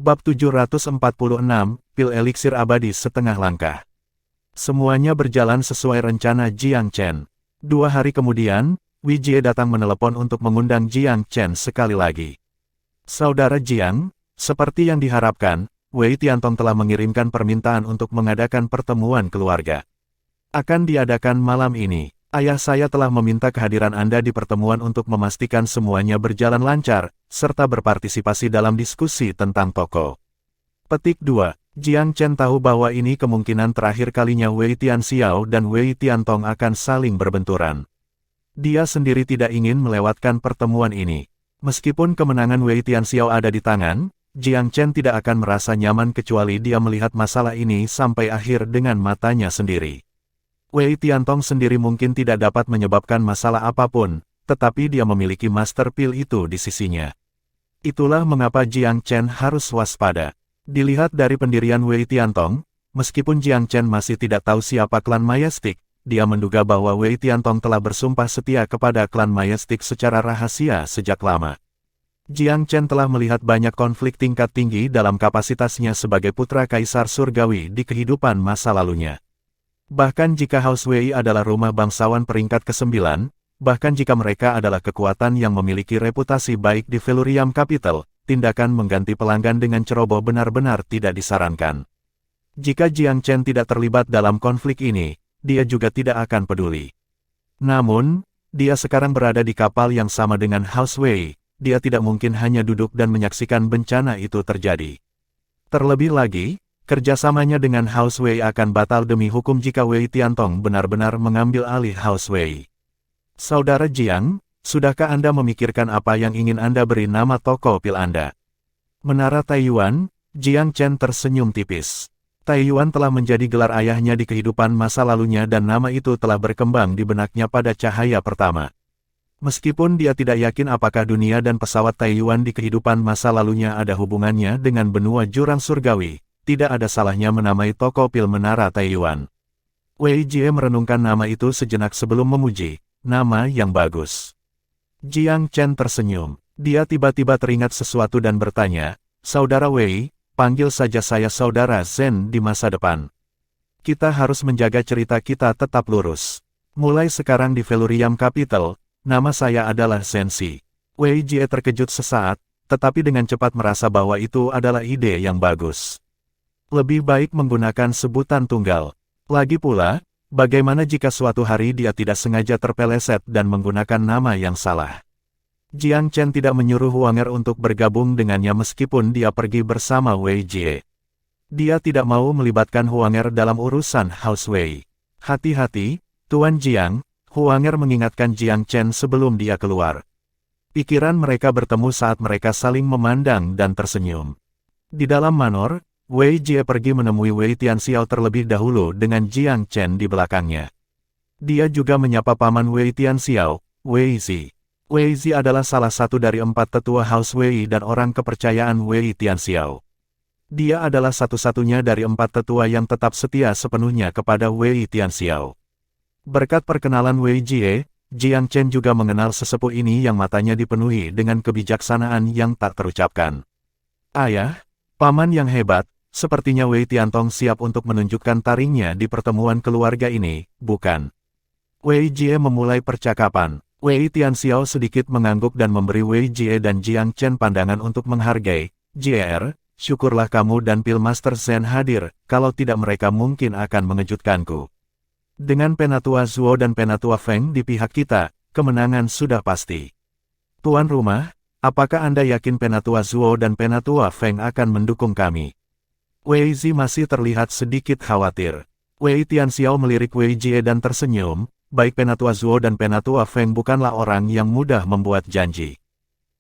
Bab 746, Pil Eliksir Abadi Setengah Langkah. Semuanya berjalan sesuai rencana Jiang Chen. 2 hari kemudian, Wei Jie datang menelepon untuk mengundang Jiang Chen sekali lagi. Saudara Jiang, seperti yang diharapkan, Wei Tiantong telah mengirimkan permintaan untuk mengadakan pertemuan keluarga. Akan diadakan malam ini. Ayah saya telah meminta kehadiran Anda di pertemuan untuk memastikan semuanya berjalan lancar, serta berpartisipasi dalam diskusi tentang toko. Petik 2. Jiang Chen tahu bahwa ini kemungkinan terakhir kalinya Wei Tianxiao dan Wei Tiantong akan saling berbenturan. Dia sendiri tidak ingin melewatkan pertemuan ini. Meskipun kemenangan Wei Tianxiao ada di tangan, Jiang Chen tidak akan merasa nyaman kecuali dia melihat masalah ini sampai akhir dengan matanya sendiri. Wei Tiantong sendiri mungkin tidak dapat menyebabkan masalah apapun, tetapi dia memiliki master pil itu di sisinya. Itulah mengapa Jiang Chen harus waspada. Dilihat dari pendirian Wei Tiantong, meskipun Jiang Chen masih tidak tahu siapa klan Majestic, dia menduga bahwa Wei Tiantong telah bersumpah setia kepada klan Majestic secara rahasia sejak lama. Jiang Chen telah melihat banyak konflik tingkat tinggi dalam kapasitasnya sebagai putra kaisar surgawi di kehidupan masa lalunya. Bahkan jika House Wei adalah rumah bangsawan peringkat ke-9, bahkan jika mereka adalah kekuatan yang memiliki reputasi baik di Velurium Capital, tindakan mengganti pelanggan dengan ceroboh benar-benar tidak disarankan. Jika Jiang Chen tidak terlibat dalam konflik ini, dia juga tidak akan peduli. Namun, dia sekarang berada di kapal yang sama dengan House Wei, dia tidak mungkin hanya duduk dan menyaksikan bencana itu terjadi. Terlebih lagi, kerjasamanya dengan House Wei akan batal demi hukum jika Wei Tiantong benar-benar mengambil alih House Wei. Saudara Jiang, sudahkah Anda memikirkan apa yang ingin Anda beri nama toko pil Anda? Menara Taiyuan, Jiang Chen tersenyum tipis. Taiyuan telah menjadi gelar ayahnya di kehidupan masa lalunya dan nama itu telah berkembang di benaknya pada cahaya pertama. Meskipun dia tidak yakin apakah dunia dan pesawat Taiyuan di kehidupan masa lalunya ada hubungannya dengan benua jurang surgawi, tidak ada salahnya menamai toko pil Menara Taiyuan. Wei Jie merenungkan nama itu sejenak sebelum memuji, nama yang bagus. Jiang Chen tersenyum. Dia tiba-tiba teringat sesuatu dan bertanya, Saudara Wei, panggil saja saya Saudara Zen di masa depan. Kita harus menjaga cerita kita tetap lurus. Mulai sekarang di Velurium Capital, nama saya adalah Zensi. Wei Jie terkejut sesaat, tetapi dengan cepat merasa bahwa itu adalah ide yang bagus. Lebih baik menggunakan sebutan tunggal. Lagi pula, bagaimana jika suatu hari dia tidak sengaja terpeleset dan menggunakan nama yang salah? Jiang Chen tidak menyuruh Huanger untuk bergabung dengannya meskipun dia pergi bersama Wei Jie. Dia tidak mau melibatkan Huanger dalam urusan House Wei. Hati-hati, Tuan Jiang, Huanger mengingatkan Jiang Chen sebelum dia keluar. Pikiran mereka bertemu saat mereka saling memandang dan tersenyum. Di dalam manor, Wei Jie pergi menemui Wei Tianxiao terlebih dahulu dengan Jiang Chen di belakangnya. Dia juga menyapa paman Wei Tianxiao, Wei Zi. Wei Zi adalah salah satu dari 4 tetua House Wei dan orang kepercayaan Wei Tianxiao. Dia adalah satu-satunya dari 4 tetua yang tetap setia sepenuhnya kepada Wei Tianxiao. Berkat perkenalan Wei Jie, Jiang Chen juga mengenal sesepuh ini yang matanya dipenuhi dengan kebijaksanaan yang tak terucapkan. Ayah, paman yang hebat, sepertinya Wei Tiantong siap untuk menunjukkan taringnya di pertemuan keluarga ini, bukan? Wei Jie memulai percakapan. Wei Tianxiao sedikit mengangguk dan memberi Wei Jie dan Jiang Chen pandangan untuk menghargai. JR, syukurlah kamu dan Pil Master Zen hadir, kalau tidak mereka mungkin akan mengejutkanku. Dengan Penatua Zuo dan Penatua Feng di pihak kita, kemenangan sudah pasti. Tuan rumah, apakah Anda yakin Penatua Zuo dan Penatua Feng akan mendukung kami? Wei Zi masih terlihat sedikit khawatir. Wei Tianxiao melirik Wei Jie dan tersenyum, baik Penatua Zuo dan Penatua Feng bukanlah orang yang mudah membuat janji.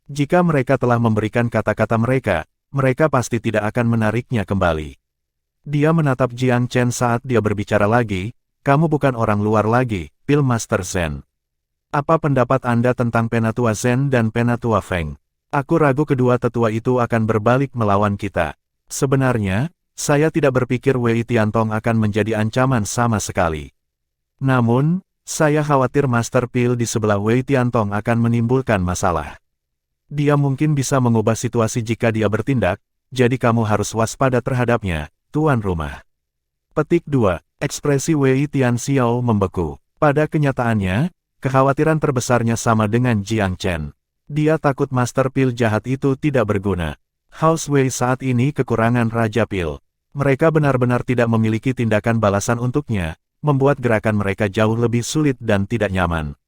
Jika mereka telah memberikan kata-kata mereka, mereka pasti tidak akan menariknya kembali. Dia menatap Jiang Chen saat dia berbicara lagi, kamu bukan orang luar lagi, Pil Master Zen. Apa pendapat Anda tentang Penatua Zen dan Penatua Feng? Aku ragu kedua tetua itu akan berbalik melawan kita. Sebenarnya, saya tidak berpikir Wei Tiantong akan menjadi ancaman sama sekali. Namun, saya khawatir Master Pil di sebelah Wei Tiantong akan menimbulkan masalah. Dia mungkin bisa mengubah situasi jika dia bertindak, jadi kamu harus waspada terhadapnya, tuan rumah. Petik 2. Ekspresi Wei Tianxiao membeku. Pada kenyataannya, kekhawatiran terbesarnya sama dengan Jiang Chen. Dia takut Master Pil jahat itu tidak berguna. House Wei saat ini kekurangan Raja Pil. Mereka benar-benar tidak memiliki tindakan balasan untuknya, membuat gerakan mereka jauh lebih sulit dan tidak nyaman.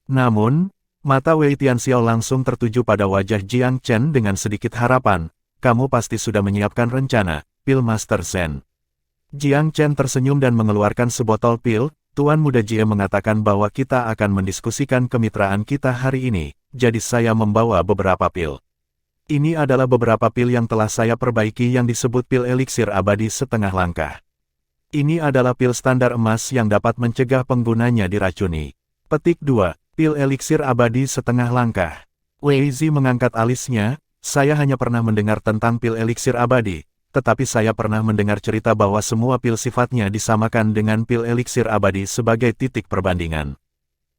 Namun, mata Wei Tianxiao langsung tertuju pada wajah Jiang Chen dengan sedikit harapan. Kamu pasti sudah menyiapkan rencana, Pil Master Zen. Jiang Chen tersenyum dan mengeluarkan sebotol pil. Tuan Muda Jie mengatakan bahwa kita akan mendiskusikan kemitraan kita hari ini, jadi saya membawa beberapa pil. Ini adalah beberapa pil yang telah saya perbaiki yang disebut pil eliksir abadi setengah langkah. Ini adalah pil standar emas yang dapat mencegah penggunanya diracuni. Petik 2. Pil eliksir abadi setengah langkah. Wei Zi mengangkat alisnya, saya hanya pernah mendengar tentang pil eliksir abadi. Tetapi saya pernah mendengar cerita bahwa semua pil sifatnya disamakan dengan pil eliksir abadi sebagai titik perbandingan.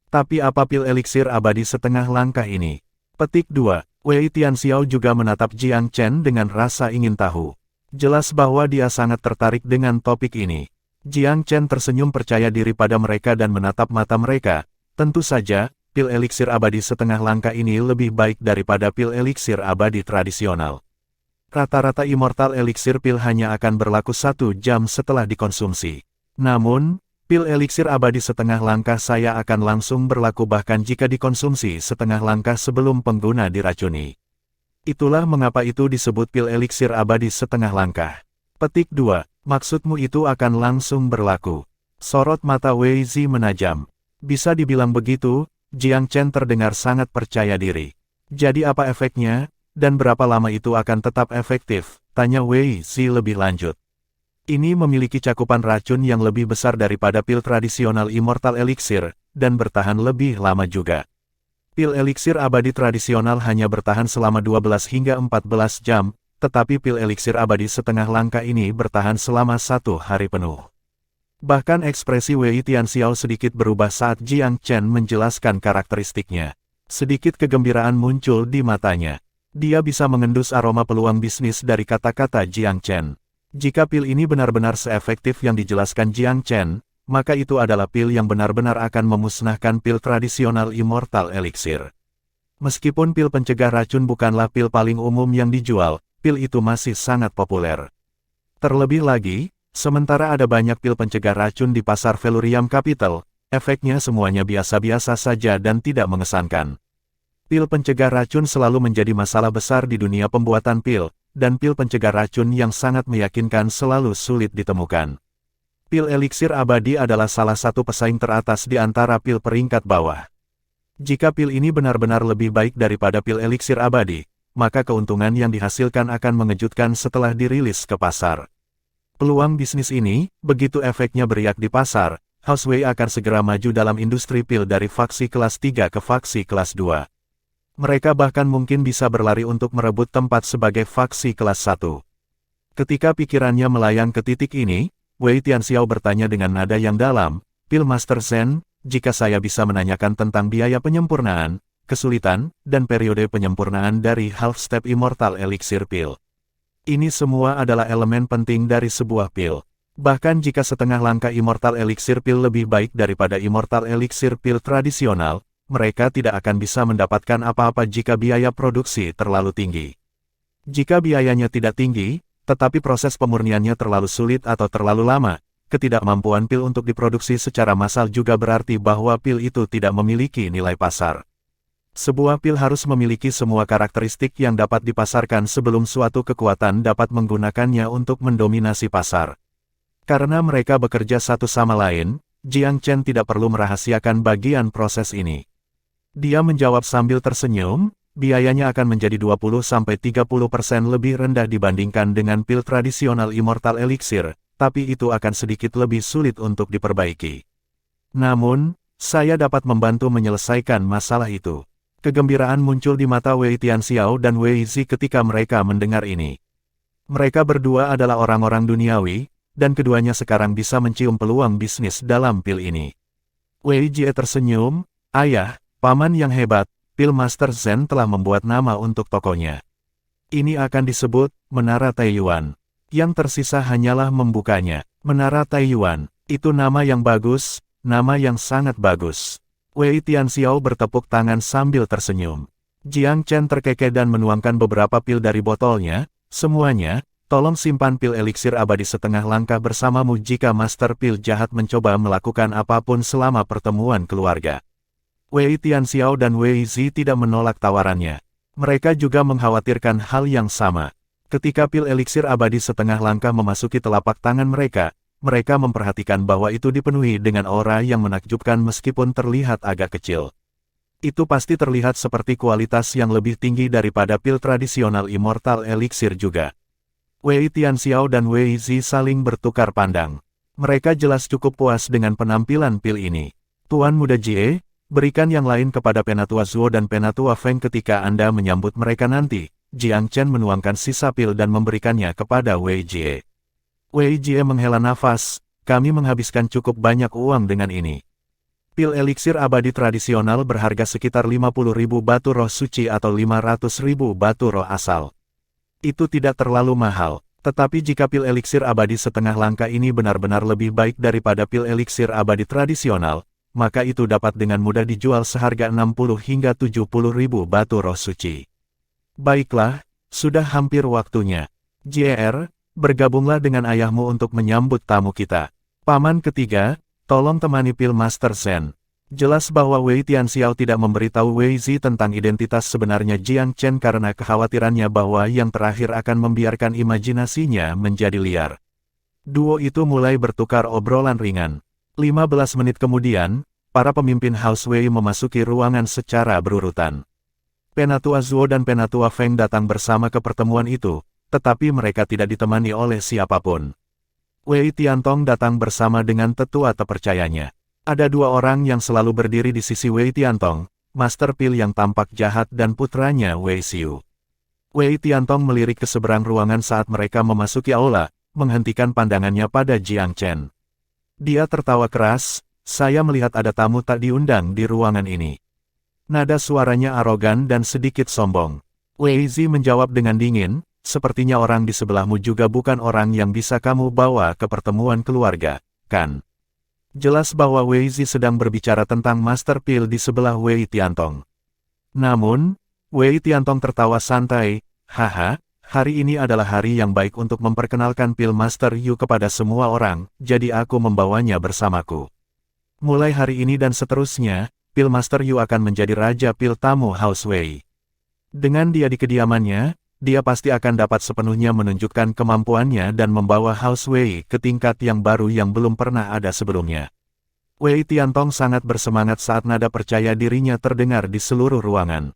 Tapi apa pil eliksir abadi setengah langkah ini? Petik 2. Wei Tianxiao juga menatap Jiang Chen dengan rasa ingin tahu. Jelas bahwa dia sangat tertarik dengan topik ini. Jiang Chen tersenyum percaya diri pada mereka dan menatap mata mereka. Tentu saja, pil eliksir abadi setengah langkah ini lebih baik daripada pil eliksir abadi tradisional. Rata-rata immortal eliksir pil hanya akan berlaku 1 jam setelah dikonsumsi. Namun, pil eliksir abadi setengah langkah saya akan langsung berlaku bahkan jika dikonsumsi setengah langkah sebelum pengguna diracuni. Itulah mengapa itu disebut pil eliksir abadi setengah langkah. Petik 2. Maksudmu itu akan langsung berlaku. Sorot mata Wei Zi menajam. Bisa dibilang begitu, Jiang Chen terdengar sangat percaya diri. Jadi apa efeknya? Dan berapa lama itu akan tetap efektif? Tanya Wei Zi lebih lanjut. Ini memiliki cakupan racun yang lebih besar daripada pil tradisional immortal elixir, dan bertahan lebih lama juga. Pil eliksir abadi tradisional hanya bertahan selama 12 hingga 14 jam, tetapi pil eliksir abadi setengah langkah ini bertahan selama 1 hari penuh. Bahkan ekspresi Wei Tianxiao sedikit berubah saat Jiang Chen menjelaskan karakteristiknya. Sedikit kegembiraan muncul di matanya. Dia bisa mengendus aroma peluang bisnis dari kata-kata Jiang Chen. Jika pil ini benar-benar seefektif yang dijelaskan Jiang Chen, maka itu adalah pil yang benar-benar akan memusnahkan pil tradisional immortal elixir. Meskipun pil pencegah racun bukanlah pil paling umum yang dijual, pil itu masih sangat populer. Terlebih lagi, sementara ada banyak pil pencegah racun di pasar Velurium Capital, efeknya semuanya biasa-biasa saja dan tidak mengesankan. Pil pencegah racun selalu menjadi masalah besar di dunia pembuatan pil, dan pil pencegah racun yang sangat meyakinkan selalu sulit ditemukan. Pil eliksir abadi adalah salah satu pesaing teratas di antara pil peringkat bawah. Jika pil ini benar-benar lebih baik daripada pil eliksir abadi, maka keuntungan yang dihasilkan akan mengejutkan setelah dirilis ke pasar. Peluang bisnis ini, begitu efeknya beriak di pasar, House Wei akan segera maju dalam industri pil dari faksi kelas 3 ke faksi kelas 2. Mereka bahkan mungkin bisa berlari untuk merebut tempat sebagai faksi kelas 1. Ketika pikirannya melayang ke titik ini, Wei Tianxiao bertanya dengan nada yang dalam, Pil Master Zen, jika saya bisa menanyakan tentang biaya penyempurnaan, kesulitan, dan periode penyempurnaan dari half-step immortal elixir pil. Ini semua adalah elemen penting dari sebuah pil. Bahkan jika setengah langkah immortal elixir pil lebih baik daripada immortal elixir pil tradisional, mereka tidak akan bisa mendapatkan apa-apa jika biaya produksi terlalu tinggi. Jika biayanya tidak tinggi, tetapi proses pemurniannya terlalu sulit atau terlalu lama, ketidakmampuan pil untuk diproduksi secara massal juga berarti bahwa pil itu tidak memiliki nilai pasar. Sebuah pil harus memiliki semua karakteristik yang dapat dipasarkan sebelum suatu kekuatan dapat menggunakannya untuk mendominasi pasar. Karena mereka bekerja satu sama lain, Jiang Chen tidak perlu merahasiakan bagian proses ini. Dia menjawab sambil tersenyum, biayanya akan menjadi 20-30% lebih rendah dibandingkan dengan pil tradisional immortal elixir, tapi itu akan sedikit lebih sulit untuk diperbaiki. Namun, saya dapat membantu menyelesaikan masalah itu. Kegembiraan muncul di mata Wei Tianxiao dan Wei Zi ketika mereka mendengar ini. Mereka berdua adalah orang-orang duniawi, dan keduanya sekarang bisa mencium peluang bisnis dalam pil ini. Wei Jie tersenyum, ayah, paman yang hebat, Pil Master Zen telah membuat nama untuk tokonya. Ini akan disebut Menara Taiyuan. Yang tersisa hanyalah membukanya. Menara Taiyuan, itu nama yang bagus, nama yang sangat bagus. Wei Tianxiao bertepuk tangan sambil tersenyum. Jiang Chen terkekeh dan menuangkan beberapa pil dari botolnya. Semuanya, tolong simpan pil eliksir abadi setengah langkah bersamamu jika Master Pil jahat mencoba melakukan apapun selama pertemuan keluarga. Wei Tianxiao dan Wei Zi tidak menolak tawarannya. Mereka juga mengkhawatirkan hal yang sama. Ketika pil eliksir abadi setengah langkah memasuki telapak tangan mereka memperhatikan bahwa itu dipenuhi dengan aura yang menakjubkan meskipun terlihat agak kecil. Itu pasti terlihat seperti kualitas yang lebih tinggi daripada pil tradisional Immortal Elixir juga. Wei Tianxiao dan Wei Zi saling bertukar pandang. Mereka jelas cukup puas dengan penampilan pil ini. Tuan Muda Jie, berikan yang lain kepada Penatua Zuo dan Penatua Feng ketika Anda menyambut mereka nanti. Jiang Chen menuangkan sisa pil dan memberikannya kepada Wei Jie. Wei Jie menghela nafas, kami menghabiskan cukup banyak uang dengan ini. Pil eliksir abadi tradisional berharga sekitar 50.000 batu roh suci atau 500.000 batu roh asal. Itu tidak terlalu mahal, tetapi jika pil eliksir abadi setengah langkah ini benar-benar lebih baik daripada pil eliksir abadi tradisional, maka itu dapat dengan mudah dijual seharga 60 hingga 70.000 batu roh suci. Baiklah, sudah hampir waktunya. JR, bergabunglah dengan ayahmu untuk menyambut tamu kita. Paman ketiga, tolong temani Pil Master Zen. Jelas bahwa Wei Tianxiao tidak memberitahu Wei Zi tentang identitas sebenarnya Jiang Chen karena kekhawatirannya bahwa yang terakhir akan membiarkan imajinasinya menjadi liar. Duo itu mulai bertukar obrolan ringan. 15 menit kemudian, para pemimpin House Wei memasuki ruangan secara berurutan. Penatua Zuo dan Penatua Feng datang bersama ke pertemuan itu, tetapi mereka tidak ditemani oleh siapapun. Wei Tiantong datang bersama dengan tetua terpercayanya. Ada dua orang yang selalu berdiri di sisi Wei Tiantong, Master Pil yang tampak jahat dan putranya Wei Xiu. Wei Tiantong melirik ke seberang ruangan saat mereka memasuki aula, menghentikan pandangannya pada Jiang Chen. Dia tertawa keras, saya melihat ada tamu tak diundang di ruangan ini. Nada suaranya arogan dan sedikit sombong. Wei Zi menjawab dengan dingin, sepertinya orang di sebelahmu juga bukan orang yang bisa kamu bawa ke pertemuan keluarga, kan? Jelas bahwa Wei Zi sedang berbicara tentang Master Pil di sebelah Wei Tiantong. Namun, Wei Tiantong tertawa santai, haha, hari ini adalah hari yang baik untuk memperkenalkan Pil Master Yu kepada semua orang, jadi aku membawanya bersamaku. Mulai hari ini dan seterusnya, Pil Master Yu akan menjadi Raja Pil Tamu House Wei. Dengan dia di kediamannya, dia pasti akan dapat sepenuhnya menunjukkan kemampuannya dan membawa House Wei ke tingkat yang baru yang belum pernah ada sebelumnya. Wei Tiantong sangat bersemangat saat nada percaya dirinya terdengar di seluruh ruangan.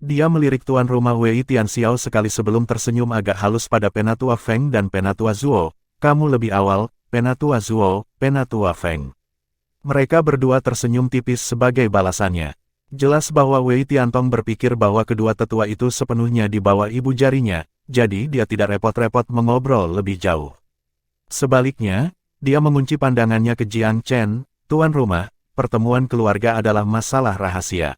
Dia melirik tuan rumah Wei Tianxiao sekali sebelum tersenyum agak halus pada Penatua Feng dan Penatua Zuo. Kamu lebih awal, Penatua Zuo, Penatua Feng. Mereka berdua tersenyum tipis sebagai balasannya. Jelas bahwa Wei Tiantong berpikir bahwa kedua tetua itu sepenuhnya di bawah ibu jarinya, jadi dia tidak repot-repot mengobrol lebih jauh. Sebaliknya, dia mengunci pandangannya ke Jiang Chen, tuan rumah, pertemuan keluarga adalah masalah rahasia.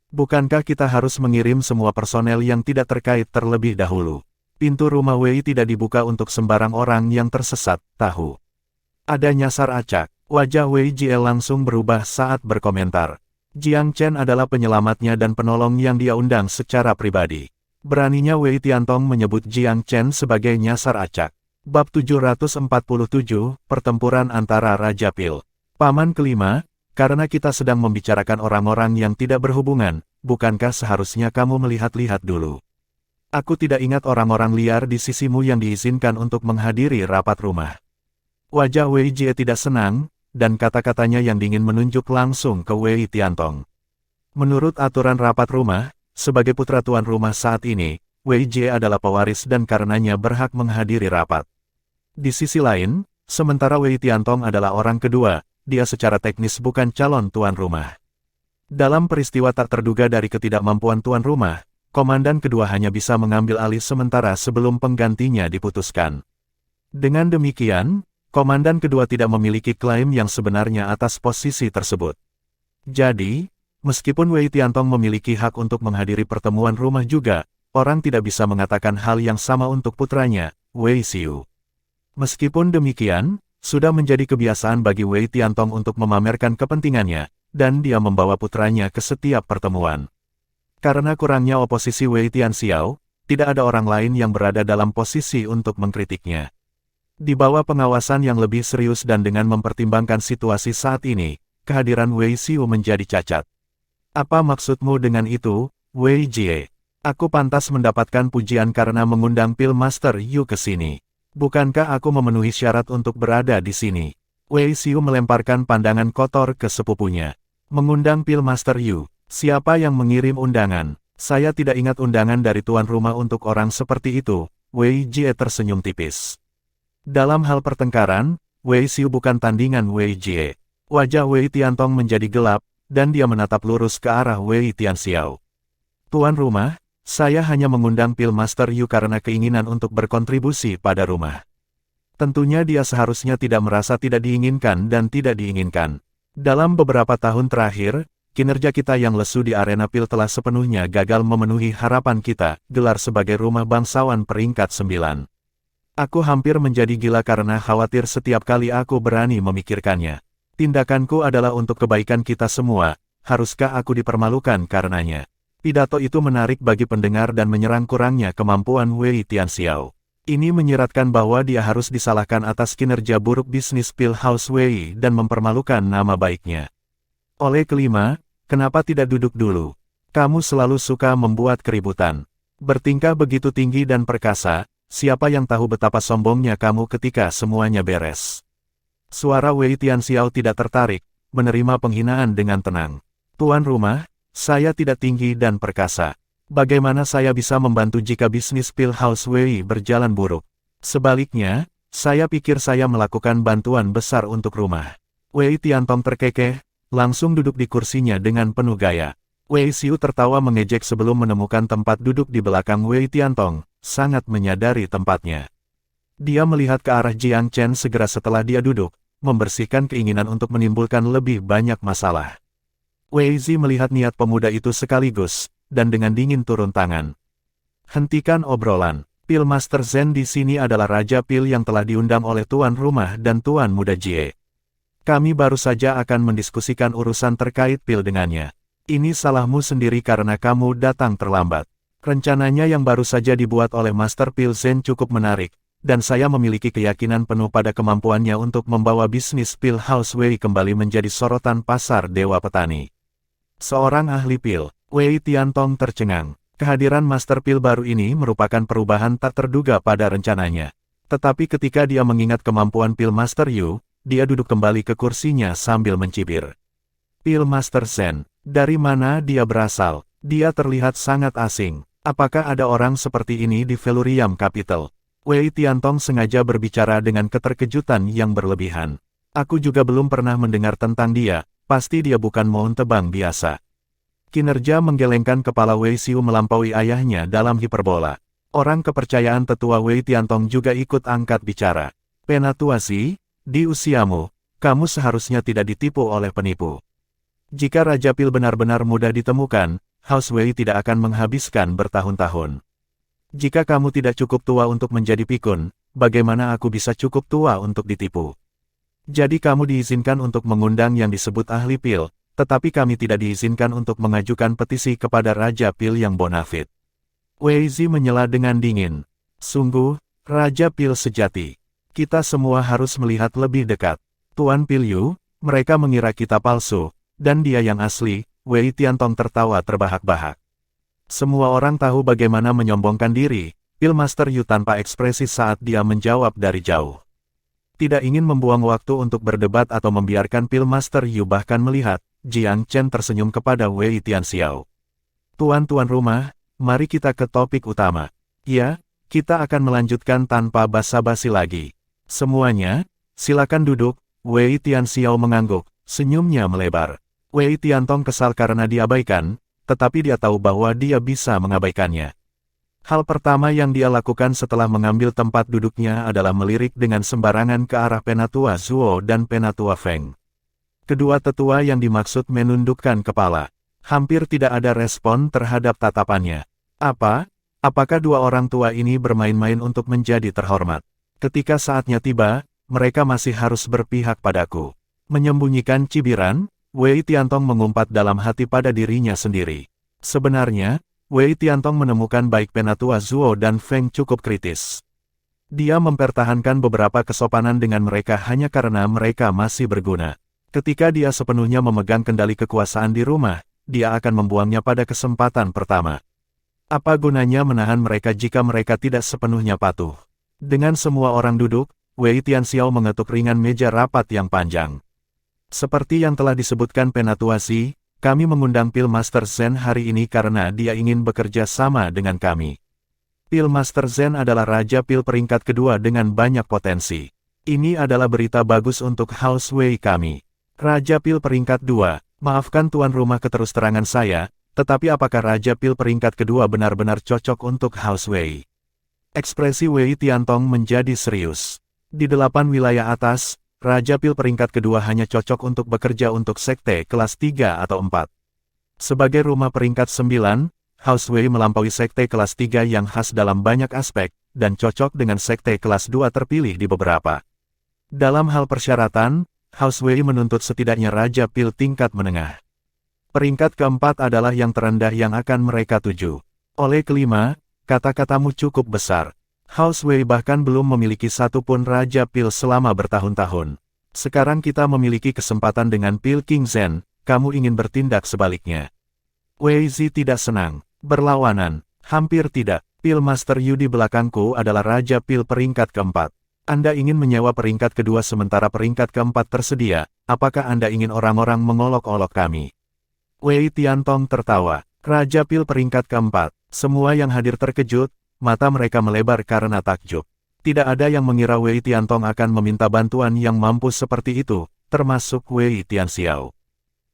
Bukankah kita harus mengirim semua personel yang tidak terkait terlebih dahulu? Pintu rumah Wei tidak dibuka untuk sembarang orang yang tersesat, tahu. Ada nyasar acak. Wajah Wei Jie langsung berubah saat berkomentar. Jiang Chen adalah penyelamatnya dan penolong yang dia undang secara pribadi. Beraninya Wei Tiantong menyebut Jiang Chen sebagai nyasar acak. Bab 747, Pertempuran Antara Raja Pil. Paman kelima, karena kita sedang membicarakan orang-orang yang tidak berhubungan, bukankah seharusnya kamu melihat-lihat dulu? Aku tidak ingat orang-orang liar di sisimu yang diizinkan untuk menghadiri rapat rumah. Wajah Wei Jie tidak senang, dan kata-katanya yang dingin menunjuk langsung ke Wei Tiantong. Menurut aturan rapat rumah, sebagai putra tuan rumah saat ini, Wei Jie adalah pewaris dan karenanya berhak menghadiri rapat. Di sisi lain, sementara Wei Tiantong adalah orang kedua, dia secara teknis bukan calon tuan rumah. Dalam peristiwa tak terduga dari ketidakmampuan tuan rumah, komandan kedua hanya bisa mengambil alih sementara sebelum penggantinya diputuskan. Dengan demikian, komandan kedua tidak memiliki klaim yang sebenarnya atas posisi tersebut. Jadi, meskipun Wei Tiantong memiliki hak untuk menghadiri pertemuan rumah juga, orang tidak bisa mengatakan hal yang sama untuk putranya, Wei Xiu. Meskipun demikian, sudah menjadi kebiasaan bagi Wei Tiantong untuk memamerkan kepentingannya, dan dia membawa putranya ke setiap pertemuan. Karena kurangnya oposisi Wei Tianxiao, tidak ada orang lain yang berada dalam posisi untuk mengkritiknya. Di bawah pengawasan yang lebih serius dan dengan mempertimbangkan situasi saat ini, kehadiran Wei Xiu menjadi cacat. Apa maksudmu dengan itu, Wei Jie? Aku pantas mendapatkan pujian karena mengundang Pil Master Yu ke sini. Bukankah aku memenuhi syarat untuk berada di sini? Wei Xiu melemparkan pandangan kotor ke sepupunya. Mengundang Pil Master Yu. Siapa yang mengirim undangan? Saya tidak ingat undangan dari tuan rumah untuk orang seperti itu. Wei Jie tersenyum tipis. Dalam hal pertengkaran, Wei Xiu bukan tandingan Wei Jie. Wajah Wei Tiantong menjadi gelap, dan dia menatap lurus ke arah Wei Tianxiao. Tuan rumah, saya hanya mengundang Pil Master Yu karena keinginan untuk berkontribusi pada rumah. Tentunya dia seharusnya tidak merasa tidak diinginkan dan tidak diinginkan. Dalam beberapa tahun terakhir, kinerja kita yang lesu di arena pil telah sepenuhnya gagal memenuhi harapan kita, gelar sebagai rumah bangsawan peringkat 9. Aku hampir menjadi gila karena khawatir setiap kali aku berani memikirkannya. Tindakanku adalah untuk kebaikan kita semua, haruskah aku dipermalukan karenanya? Pidato itu menarik bagi pendengar dan menyerang kurangnya kemampuan Wei Tianxiao. Ini menyiratkan bahwa dia harus disalahkan atas kinerja buruk bisnis Pil House Wei dan mempermalukan nama baiknya. Oleh kelima, kenapa tidak duduk dulu? Kamu selalu suka membuat keributan. Bertingkah begitu tinggi dan perkasa, siapa yang tahu betapa sombongnya kamu ketika semuanya beres? Suara Wei Tianxiao tidak tertarik, menerima penghinaan dengan tenang. Tuan rumah, saya tidak tinggi dan perkasa. Bagaimana saya bisa membantu jika bisnis Pil House Wei berjalan buruk? Sebaliknya, saya pikir saya melakukan bantuan besar untuk rumah. Wei Tiantong terkekeh, langsung duduk di kursinya dengan penuh gaya. Wei Xiu tertawa mengejek sebelum menemukan tempat duduk di belakang Wei Tiantong, sangat menyadari tempatnya. Dia melihat ke arah Jiang Chen segera setelah dia duduk, membersihkan keinginan untuk menimbulkan lebih banyak masalah. Wei Zi melihat niat pemuda itu sekaligus, dan dengan dingin turun tangan. Hentikan obrolan. Pil Master Zen di sini adalah Raja Pil yang telah diundang oleh Tuan Rumah dan Tuan Muda Jie. Kami baru saja akan mendiskusikan urusan terkait Pil dengannya. Ini salahmu sendiri karena kamu datang terlambat. Rencananya yang baru saja dibuat oleh Master Pil Zen cukup menarik, dan saya memiliki keyakinan penuh pada kemampuannya untuk membawa bisnis Pil House Wei kembali menjadi sorotan pasar Dewa Petani. Seorang ahli pil, Wei Tiantong tercengang. Kehadiran Master Pil baru ini merupakan perubahan tak terduga pada rencananya. Tetapi ketika dia mengingat kemampuan Pil Master Yu, dia duduk kembali ke kursinya sambil mencibir. Pil Master Zen, dari mana dia berasal? Dia terlihat sangat asing. Apakah ada orang seperti ini di Velurium Capital? Wei Tiantong sengaja berbicara dengan keterkejutan yang berlebihan. Aku juga belum pernah mendengar tentang dia, pasti dia bukan mohon tebang biasa. Kinerja menggelengkan kepala Wei Xiu melampaui ayahnya dalam hiperbola. Orang kepercayaan tetua Wei Tiantong juga ikut angkat bicara. Penatua Xi, di usiamu, kamu seharusnya tidak ditipu oleh penipu. Jika Raja Pil benar-benar mudah ditemukan, House Wei tidak akan menghabiskan bertahun-tahun. Jika kamu tidak cukup tua untuk menjadi pikun, bagaimana aku bisa cukup tua untuk ditipu? Jadi kamu diizinkan untuk mengundang yang disebut ahli pil, tetapi kami tidak diizinkan untuk mengajukan petisi kepada Raja Pil yang bonafit. Wei Zi menyela dengan dingin. Sungguh, Raja Pil sejati. Kita semua harus melihat lebih dekat. Tuan Pil Yu, mereka mengira kita palsu, dan dia yang asli. Wei Tiantong tertawa terbahak-bahak. Semua orang tahu bagaimana menyombongkan diri, Pil Master Yu tanpa ekspresi saat dia menjawab dari jauh. Tidak ingin membuang waktu untuk berdebat atau membiarkan Pil Master Yu bahkan melihat, Jiang Chen tersenyum kepada Wei Tianxiao. Tuan-tuan rumah, mari kita ke topik utama. Ya, kita akan melanjutkan tanpa basa-basi lagi. Semuanya, silakan duduk. Wei Tianxiao mengangguk, senyumnya melebar. Wei Tiantong kesal karena diabaikan, tetapi dia tahu bahwa dia bisa mengabaikannya. Hal pertama yang dia lakukan setelah mengambil tempat duduknya adalah melirik dengan sembarangan ke arah Penatua Zuo dan Penatua Feng. Kedua tetua yang dimaksud menundukkan kepala. Hampir tidak ada respon terhadap tatapannya. Apa? Apakah dua orang tua ini bermain-main untuk menjadi terhormat? Ketika saatnya tiba, mereka masih harus berpihak padaku. Menyembunyikan cibiran, Wei Tiantong mengumpat dalam hati pada dirinya sendiri. Sebenarnya, Wei Tiantong menemukan baik Penatua Zuo dan Feng cukup kritis. Dia mempertahankan beberapa kesopanan dengan mereka hanya karena mereka masih berguna. Ketika dia sepenuhnya memegang kendali kekuasaan di rumah, dia akan membuangnya pada kesempatan pertama. Apa gunanya menahan mereka jika mereka tidak sepenuhnya patuh? Dengan semua orang duduk, Wei Tianxiao mengetuk ringan meja rapat yang panjang. Seperti yang telah disebutkan Penatua Xi, kami mengundang Pil Master Zen hari ini karena dia ingin bekerja sama dengan kami. Pil Master Zen adalah Raja Pil peringkat kedua dengan banyak potensi. Ini adalah berita bagus untuk House Wei kami. Raja Pil peringkat 2, maafkan tuan rumah keterus-terangan saya, tetapi apakah Raja Pil peringkat kedua benar-benar cocok untuk House Wei? Ekspresi Wei Tiantong menjadi serius. Di 8 wilayah atas, Raja Pil peringkat kedua hanya cocok untuk bekerja untuk sekte kelas 3 atau 4. Sebagai rumah peringkat 9, House Wei melampaui sekte kelas 3 yang khas dalam banyak aspek, dan cocok dengan sekte kelas 2 terpilih di beberapa. Dalam hal persyaratan, House Wei menuntut setidaknya Raja Pil tingkat menengah. Peringkat keempat adalah yang terendah yang akan mereka tuju. Oleh kelima, kata-katamu cukup besar. House Wei bahkan belum memiliki satu pun Raja Pil selama bertahun-tahun. Sekarang kita memiliki kesempatan dengan Pil King Zen, kamu ingin bertindak sebaliknya. Wei Zi tidak senang. Berlawanan, hampir tidak. Pil Master Yu di belakangku adalah Raja Pil peringkat keempat. Anda ingin menyewa peringkat kedua sementara peringkat keempat tersedia, apakah Anda ingin orang-orang mengolok-olok kami? Wei Tiantong tertawa. Raja Pil peringkat keempat. Semua yang hadir terkejut, mata mereka melebar karena takjub. Tidak ada yang mengira Wei Tiantong akan meminta bantuan yang mampu seperti itu, termasuk Wei Tianxiao.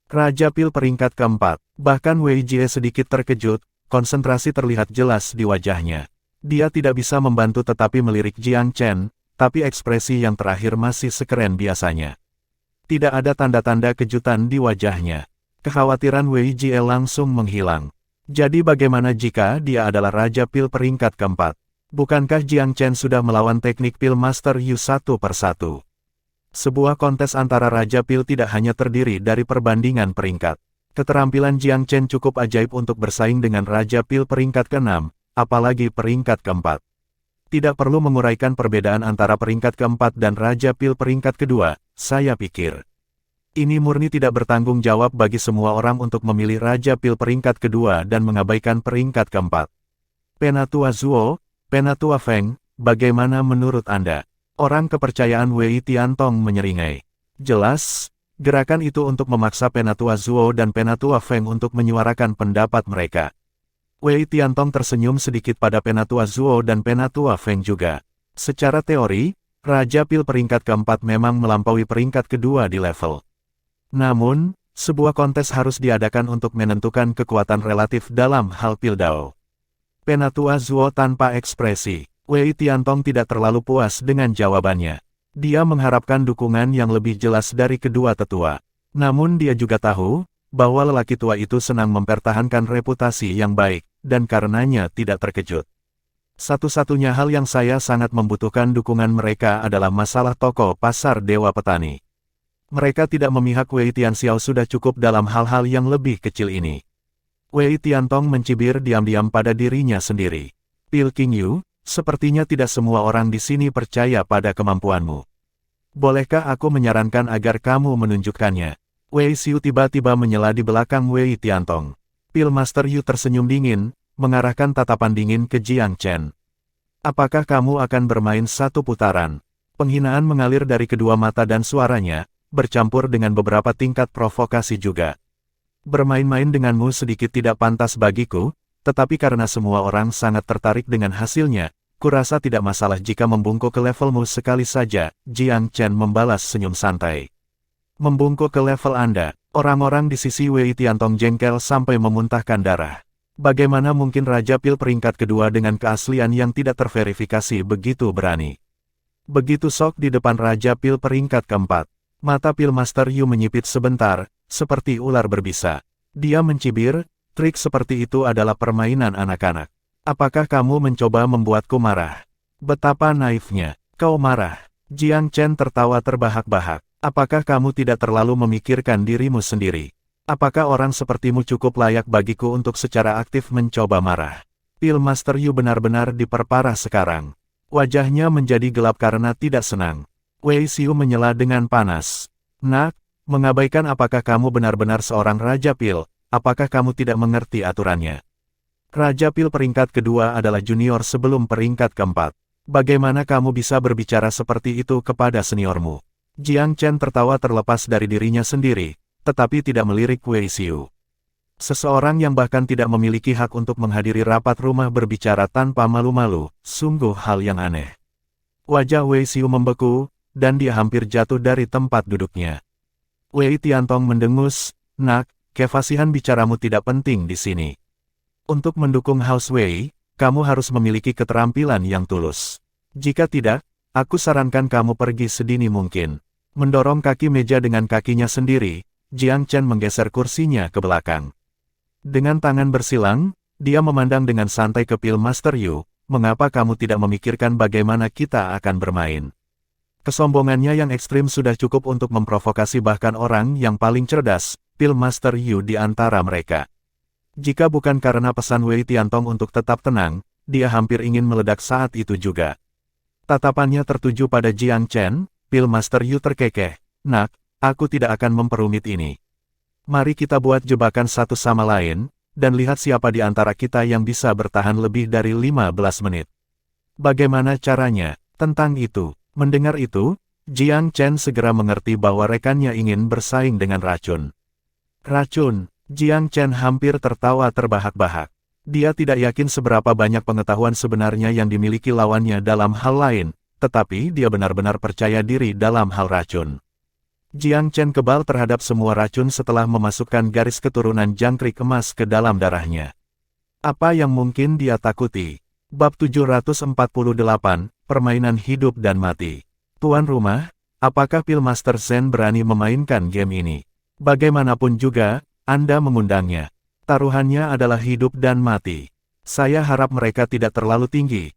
Raja Pil peringkat keempat. Bahkan Wei Jie sedikit terkejut, konsentrasi terlihat jelas di wajahnya. Dia tidak bisa membantu tetapi melirik Jiang Chen, tapi ekspresi yang terakhir masih sekeren biasanya. Tidak ada tanda-tanda kejutan di wajahnya. Kekhawatiran Wei Jie langsung menghilang. Jadi bagaimana jika dia adalah Raja Pil peringkat keempat? Bukankah Jiang Chen sudah melawan teknik Pil Master Yu satu persatu? Sebuah kontes antara Raja Pil tidak hanya terdiri dari perbandingan peringkat. Keterampilan Jiang Chen cukup ajaib untuk bersaing dengan Raja Pil peringkat ke-6, apalagi peringkat keempat. Tidak perlu menguraikan perbedaan antara peringkat keempat dan Raja Pil peringkat kedua, saya pikir. Ini murni tidak bertanggung jawab bagi semua orang untuk memilih Raja Pil peringkat kedua dan mengabaikan peringkat keempat. Penatua Zuo, Penatua Feng, bagaimana menurut Anda? Orang kepercayaan Wei Tiantong menyeringai. Jelas, gerakan itu untuk memaksa Penatua Zuo dan Penatua Feng untuk menyuarakan pendapat mereka. Wei Tiantong tersenyum sedikit pada Penatua Zuo dan Penatua Feng juga. Secara teori, Raja Pil peringkat keempat memang melampaui peringkat kedua di level. Namun, sebuah kontes harus diadakan untuk menentukan kekuatan relatif dalam hal Pildao. Penatua Zuo tanpa ekspresi. Wei Tiantong tidak terlalu puas dengan jawabannya. Dia mengharapkan dukungan yang lebih jelas dari kedua tetua. Namun dia juga tahu, bahwa lelaki tua itu senang mempertahankan reputasi yang baik, dan karenanya tidak terkejut. Satu-satunya hal yang saya sangat membutuhkan dukungan mereka adalah masalah toko pasar Dewa Petani. Mereka tidak memihak Wei Tianxiao sudah cukup dalam hal-hal yang lebih kecil ini. Wei Tiantong mencibir diam-diam pada dirinya sendiri. Pil King Yu, sepertinya tidak semua orang di sini percaya pada kemampuanmu. Bolehkah aku menyarankan agar kamu menunjukkannya? Wei Xiu tiba-tiba menyela di belakang Wei Tiantong. Pil Master Yu tersenyum dingin, mengarahkan tatapan dingin ke Jiang Chen. Apakah kamu akan bermain satu putaran? Penghinaan mengalir dari kedua mata dan suaranya, bercampur dengan beberapa tingkat provokasi juga. Bermain-main denganmu sedikit tidak pantas bagiku, tetapi karena semua orang sangat tertarik dengan hasilnya, kurasa tidak masalah jika membungkuk ke levelmu sekali saja, Jiang Chen membalas senyum santai. Membungkuk ke level Anda, orang-orang di sisi Wei Tiantong jengkel sampai memuntahkan darah. Bagaimana mungkin Raja Pil peringkat kedua dengan keaslian yang tidak terverifikasi begitu berani? Begitu sok di depan Raja Pil peringkat keempat. Mata Pil Master Yu menyipit sebentar, seperti ular berbisa. Dia mencibir, trik seperti itu adalah permainan anak-anak. Apakah kamu mencoba membuatku marah? Betapa naifnya. Kau marah. Jiang Chen tertawa terbahak-bahak. Apakah kamu tidak terlalu memikirkan dirimu sendiri? Apakah orang sepertimu cukup layak bagiku untuk secara aktif mencoba marah? Pil Master Yu benar-benar diperparah sekarang. Wajahnya menjadi gelap karena tidak senang. Wei Xiu menyela dengan panas. Nak, mengabaikan apakah kamu benar-benar seorang Raja Pil? Apakah kamu tidak mengerti aturannya? Raja Pil peringkat kedua adalah junior sebelum peringkat keempat. Bagaimana kamu bisa berbicara seperti itu kepada seniormu? Jiang Chen tertawa terlepas dari dirinya sendiri, tetapi tidak melirik Wei Xiu. Seseorang yang bahkan tidak memiliki hak untuk menghadiri rapat rumah berbicara tanpa malu-malu, sungguh hal yang aneh. Wajah Wei Xiu membeku, dan dia hampir jatuh dari tempat duduknya. Wei Tiantong mendengus, "Nak, kefasihan bicaramu tidak penting di sini. Untuk mendukung House Wei, kamu harus memiliki keterampilan yang tulus. Jika tidak, aku sarankan kamu pergi sedini mungkin." Mendorong kaki meja dengan kakinya sendiri, Jiang Chen menggeser kursinya ke belakang. Dengan tangan bersilang, dia memandang dengan santai ke Pil Master Yu, "Mengapa kamu tidak memikirkan bagaimana kita akan bermain?" Kesombongannya yang ekstrim sudah cukup untuk memprovokasi bahkan orang yang paling cerdas, Pil Master Yu di antara mereka. Jika bukan karena pesan Wei Tiantong untuk tetap tenang, dia hampir ingin meledak saat itu juga. Tatapannya tertuju pada Jiang Chen, Pil Master Yu terkekeh, "Nak, aku tidak akan memperumit ini. Mari kita buat jebakan satu sama lain, dan lihat siapa di antara kita yang bisa bertahan lebih dari 15 menit. Bagaimana caranya?" Tentang itu, mendengar itu, Jiang Chen segera mengerti bahwa rekannya ingin bersaing dengan racun. Racun? Jiang Chen hampir tertawa terbahak-bahak. Dia tidak yakin seberapa banyak pengetahuan sebenarnya yang dimiliki lawannya dalam hal lain, tetapi dia benar-benar percaya diri dalam hal racun. Jiang Chen kebal terhadap semua racun setelah memasukkan garis keturunan jangkrik emas ke dalam darahnya. Apa yang mungkin dia takuti? Bab 748, Permainan Hidup dan Mati. Tuan rumah, apakah Pil Master Zen berani memainkan game ini? Bagaimanapun juga, Anda mengundangnya. Taruhannya adalah hidup dan mati. Saya harap mereka tidak terlalu tinggi.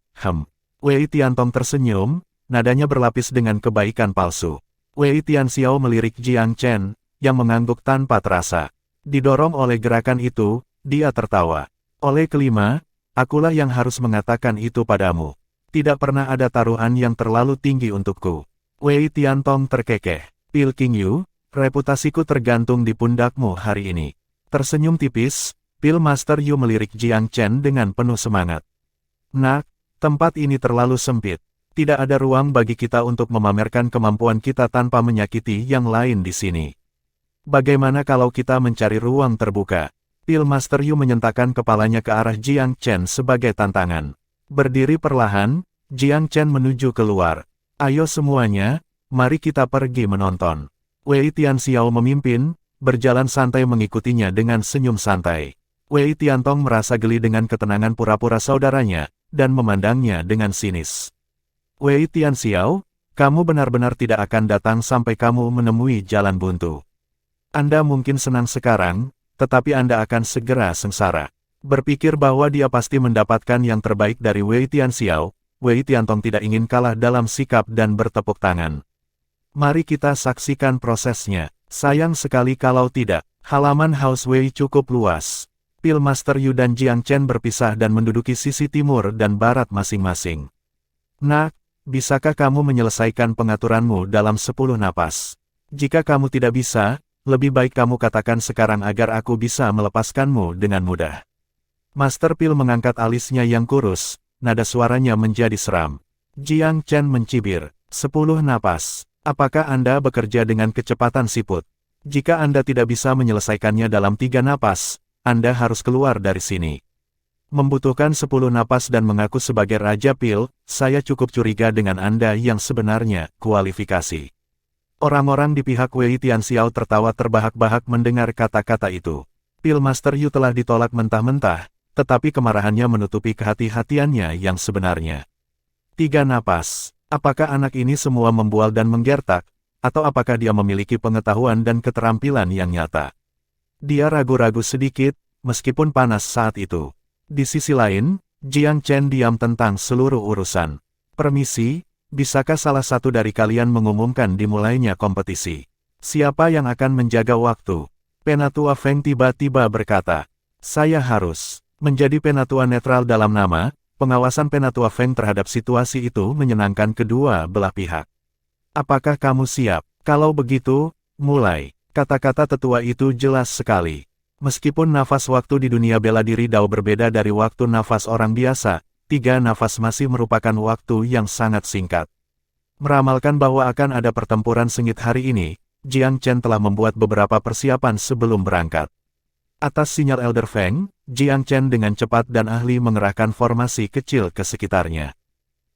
Wei Tiantong tersenyum, nadanya berlapis dengan kebaikan palsu. Wei Tianxiao melirik Jiang Chen, yang mengangguk tanpa terasa. Didorong oleh gerakan itu, dia tertawa. Oleh kelima, akulah yang harus mengatakan itu padamu. Tidak pernah ada taruhan yang terlalu tinggi untukku. Wei Tiantong terkekeh. Pil King Yu, reputasiku tergantung di pundakmu hari ini. Tersenyum tipis, Pil Master Yu melirik Jiang Chen dengan penuh semangat. Nak, tempat ini terlalu sempit. Tidak ada ruang bagi kita untuk memamerkan kemampuan kita tanpa menyakiti yang lain di sini. Bagaimana kalau kita mencari ruang terbuka? Pil Master Yu menyentakkan kepalanya ke arah Jiang Chen sebagai tantangan. Berdiri perlahan, Jiang Chen menuju keluar. Ayo semuanya, mari kita pergi menonton. Wei Tianxiao memimpin, berjalan santai mengikutinya dengan senyum santai. Wei Tiantong merasa geli dengan ketenangan pura-pura saudaranya, dan memandangnya dengan sinis. Wei Tianxiao, kamu benar-benar tidak akan datang sampai kamu menemui jalan buntu. Anda mungkin senang sekarang, tetapi Anda akan segera sengsara. Berpikir bahwa dia pasti mendapatkan yang terbaik dari Wei Tianxiao, Wei Tiantong tidak ingin kalah dalam sikap dan bertepuk tangan. Mari kita saksikan prosesnya. Sayang sekali kalau tidak. Halaman House Wei cukup luas. Pil Master Yu dan Jiang Chen berpisah dan menduduki sisi timur dan barat masing-masing. Nak, bisakah kamu menyelesaikan pengaturanmu dalam 10 napas? Jika kamu tidak bisa, lebih baik kamu katakan sekarang agar aku bisa melepaskanmu dengan mudah. Master Pil mengangkat alisnya yang kurus, nada suaranya menjadi seram. Jiang Chen mencibir, 10 napas. Apakah Anda bekerja dengan kecepatan siput? Jika Anda tidak bisa menyelesaikannya dalam 3 napas, Anda harus keluar dari sini. Membutuhkan 10 napas dan mengaku sebagai Raja Pil, saya cukup curiga dengan Anda yang sebenarnya, kualifikasi. Orang-orang di pihak Wei Tianxiao tertawa terbahak-bahak mendengar kata-kata itu. Pil Master Yu telah ditolak mentah-mentah, tetapi kemarahannya menutupi kehati-hatiannya yang sebenarnya. 3 napas. Apakah anak ini semua membual dan menggertak, atau apakah dia memiliki pengetahuan dan keterampilan yang nyata? Dia ragu-ragu sedikit, meskipun panas saat itu. Di sisi lain, Jiang Chen diam tentang seluruh urusan. Permisi, bisakah salah satu dari kalian mengumumkan dimulainya kompetisi? Siapa yang akan menjaga waktu? Penatua Feng tiba-tiba berkata. Saya harus menjadi penatua netral dalam nama. Pengawasan Penatua Feng terhadap situasi itu menyenangkan kedua belah pihak. Apakah kamu siap? Kalau begitu, mulai. Kata-kata tetua itu jelas sekali. Meskipun nafas waktu di dunia bela diri Dao berbeda dari waktu nafas orang biasa, 3 nafas masih merupakan waktu yang sangat singkat. Meramalkan bahwa akan ada pertempuran sengit hari ini, Jiang Chen telah membuat beberapa persiapan sebelum berangkat. Atas sinyal Elder Feng, Jiang Chen dengan cepat dan ahli mengerahkan formasi kecil ke sekitarnya.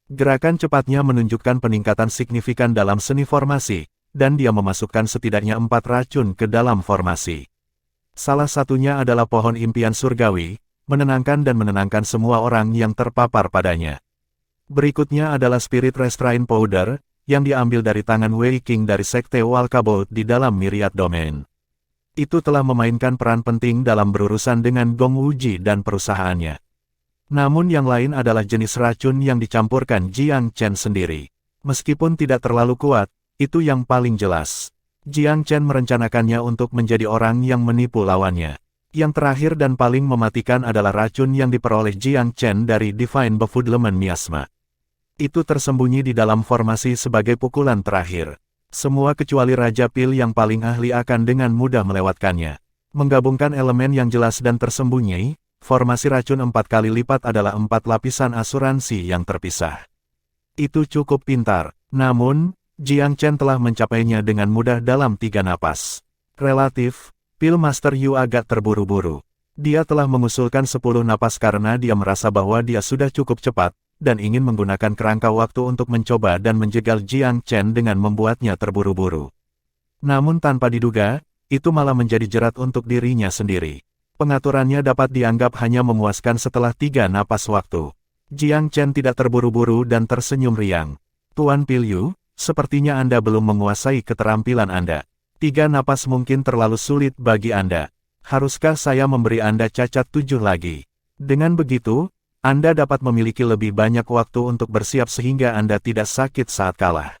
Gerakan cepatnya menunjukkan peningkatan signifikan dalam seni formasi, dan dia memasukkan setidaknya 4 racun ke dalam formasi. Salah satunya adalah pohon impian surgawi, menenangkan dan menenangkan semua orang yang terpapar padanya. Berikutnya adalah Spirit Restraint Powder, yang diambil dari tangan Wei King dari Sekte Walkabout di dalam Myriad Domain. Itu telah memainkan peran penting dalam berurusan dengan Gong Wuji dan perusahaannya. Namun yang lain adalah jenis racun yang dicampurkan Jiang Chen sendiri. Meskipun tidak terlalu kuat, itu yang paling jelas. Jiang Chen merencanakannya untuk menjadi orang yang menipu lawannya. Yang terakhir dan paling mematikan adalah racun yang diperoleh Jiang Chen dari Divine Befuddlement Miasma. Itu tersembunyi di dalam formasi sebagai pukulan terakhir. Semua kecuali Raja Pil yang paling ahli akan dengan mudah melewatkannya. Menggabungkan elemen yang jelas dan tersembunyi, formasi racun 4 kali lipat adalah 4 lapisan asuransi yang terpisah. Itu cukup pintar, namun, Jiang Chen telah mencapainya dengan mudah dalam 3 napas. Relatif, Pil Master Yu agak terburu-buru. Dia telah mengusulkan 10 napas karena dia merasa bahwa dia sudah cukup cepat, dan ingin menggunakan kerangka waktu untuk mencoba dan menjegal Jiang Chen dengan membuatnya terburu-buru. Namun tanpa diduga, itu malah menjadi jerat untuk dirinya sendiri. Pengaturannya dapat dianggap hanya memuaskan setelah 3 napas waktu. Jiang Chen tidak terburu-buru dan tersenyum riang. Tuan Pilyu, sepertinya Anda belum menguasai keterampilan Anda. 3 napas mungkin terlalu sulit bagi Anda. Haruskah saya memberi Anda cacat 7 lagi? Dengan begitu, Anda dapat memiliki lebih banyak waktu untuk bersiap sehingga Anda tidak sakit saat kalah.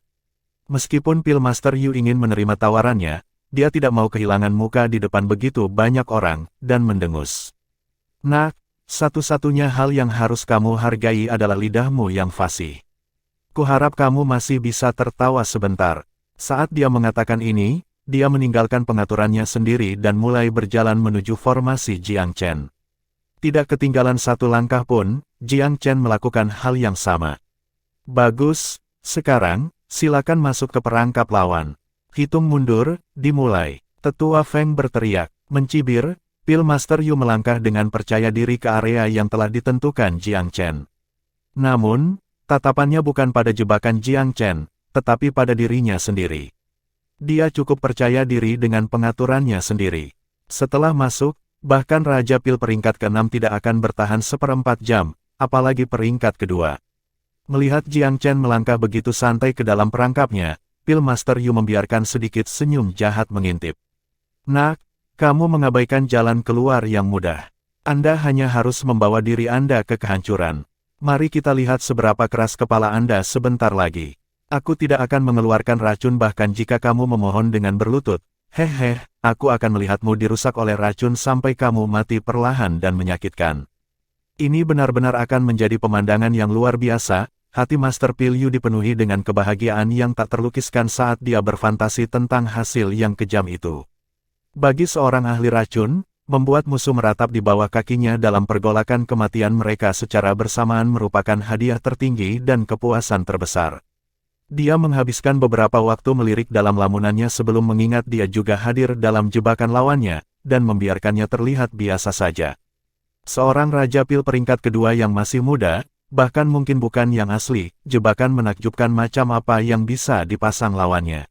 Meskipun Pil Master Yu ingin menerima tawarannya, dia tidak mau kehilangan muka di depan begitu banyak orang, dan mendengus. Nak, satu-satunya hal yang harus kamu hargai adalah lidahmu yang fasih. Kuharap kamu masih bisa tertawa sebentar. Saat dia mengatakan ini, dia meninggalkan pengaturannya sendiri dan mulai berjalan menuju formasi Jiang Chen. Tidak ketinggalan 1 langkah pun, Jiang Chen melakukan hal yang sama. Bagus, sekarang, silakan masuk ke perangkap lawan. Hitung mundur, dimulai. Tetua Feng berteriak, mencibir, Pil Master Yu melangkah dengan percaya diri ke area yang telah ditentukan Jiang Chen. Namun, tatapannya bukan pada jebakan Jiang Chen, tetapi pada dirinya sendiri. Dia cukup percaya diri dengan pengaturannya sendiri. Setelah masuk, bahkan Raja Pil peringkat ke-6 tidak akan bertahan 1/4 jam, apalagi peringkat kedua. Melihat Jiang Chen melangkah begitu santai ke dalam perangkapnya, Pil Master Yu membiarkan sedikit senyum jahat mengintip. Nak, kamu mengabaikan jalan keluar yang mudah. Anda hanya harus membawa diri Anda ke kehancuran. Mari kita lihat seberapa keras kepala Anda sebentar lagi. Aku tidak akan mengeluarkan racun bahkan jika kamu memohon dengan berlutut. Hehe, aku akan melihatmu dirusak oleh racun sampai kamu mati perlahan dan menyakitkan. Ini benar-benar akan menjadi pemandangan yang luar biasa. Hati Master Pil Yu dipenuhi dengan kebahagiaan yang tak terlukiskan saat dia berfantasi tentang hasil yang kejam itu. Bagi seorang ahli racun, membuat musuh meratap di bawah kakinya dalam pergolakan kematian mereka secara bersamaan merupakan hadiah tertinggi dan kepuasan terbesar. Dia menghabiskan beberapa waktu melirik dalam lamunannya sebelum mengingat dia juga hadir dalam jebakan lawannya, dan membiarkannya terlihat biasa saja. Seorang Raja Pil peringkat kedua yang masih muda, bahkan mungkin bukan yang asli, jebakan menakjubkan macam apa yang bisa dipasang lawannya.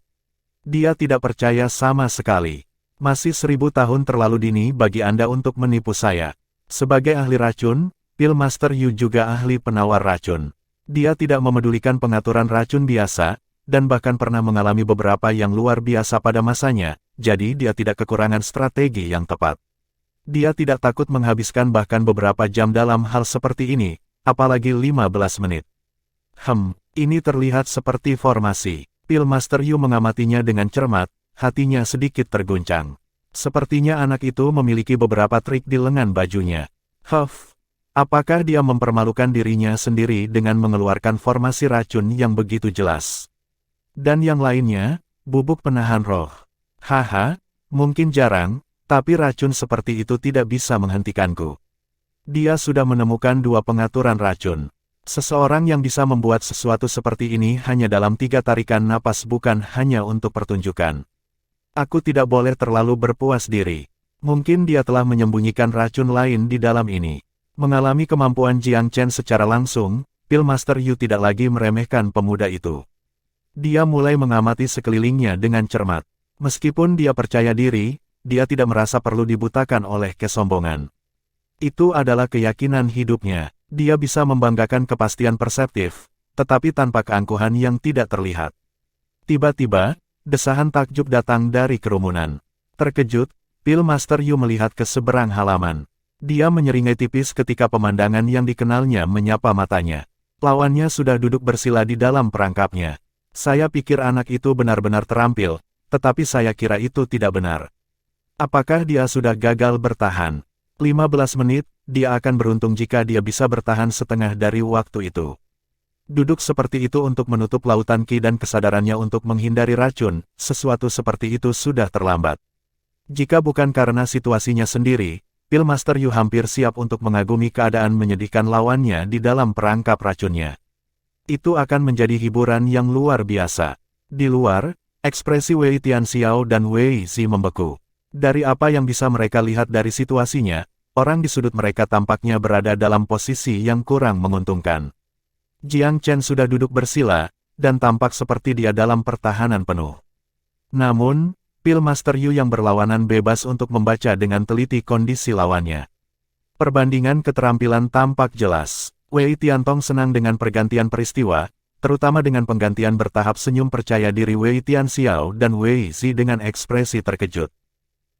Dia tidak percaya sama sekali. Masih 1000 tahun terlalu dini bagi Anda untuk menipu saya. Sebagai ahli racun, Pil Master Yu juga ahli penawar racun. Dia tidak memedulikan pengaturan racun biasa, dan bahkan pernah mengalami beberapa yang luar biasa pada masanya, jadi dia tidak kekurangan strategi yang tepat. Dia tidak takut menghabiskan bahkan beberapa jam dalam hal seperti ini, apalagi 15 menit. Ini terlihat seperti formasi. Pillmaster Yu mengamatinya dengan cermat, hatinya sedikit terguncang. Sepertinya anak itu memiliki beberapa trik di lengan bajunya. Apakah dia mempermalukan dirinya sendiri dengan mengeluarkan formasi racun yang begitu jelas? Dan yang lainnya, bubuk penahan roh. Mungkin jarang, tapi racun seperti itu tidak bisa menghentikanku. Dia sudah menemukan 2 pengaturan racun. Seseorang yang bisa membuat sesuatu seperti ini hanya dalam 3 tarikan napas, bukan hanya untuk pertunjukan. Aku tidak boleh terlalu berpuas diri. Mungkin dia telah menyembunyikan racun lain di dalam ini. Mengalami kemampuan Jiang Chen secara langsung, Pillmaster Yu tidak lagi meremehkan pemuda itu. Dia mulai mengamati sekelilingnya dengan cermat. Meskipun dia percaya diri, dia tidak merasa perlu dibutakan oleh kesombongan. Itu adalah keyakinan hidupnya. Dia bisa membanggakan kepastian perseptif, tetapi tanpa keangkuhan yang tidak terlihat. Tiba-tiba, desahan takjub datang dari kerumunan. Terkejut, Pillmaster Yu melihat ke seberang halaman. Dia menyeringai tipis ketika pemandangan yang dikenalnya menyapa matanya. Lawannya sudah duduk bersila di dalam perangkapnya. Saya pikir anak itu benar-benar terampil, tetapi saya kira itu tidak benar. Apakah dia sudah gagal bertahan? 15 menit, dia akan beruntung jika dia bisa bertahan setengah dari waktu itu. Duduk seperti itu untuk menutup lautan ki dan kesadarannya untuk menghindari racun, sesuatu seperti itu sudah terlambat. Jika bukan karena situasinya sendiri, Pillmaster Yu hampir siap untuk mengagumi keadaan menyedihkan lawannya di dalam perangkap racunnya. Itu akan menjadi hiburan yang luar biasa. Di luar, ekspresi Wei Tianxiao dan Wei Zi membeku. Dari apa yang bisa mereka lihat dari situasinya, orang di sudut mereka tampaknya berada dalam posisi yang kurang menguntungkan. Jiang Chen sudah duduk bersila, dan tampak seperti dia dalam pertahanan penuh. Namun, Pillmaster Yu yang berlawanan bebas untuk membaca dengan teliti kondisi lawannya. Perbandingan keterampilan tampak jelas. Wei Tiantong senang dengan pergantian peristiwa, terutama dengan penggantian bertahap senyum percaya diri Wei Tianxiao dan Wei Zi dengan ekspresi terkejut.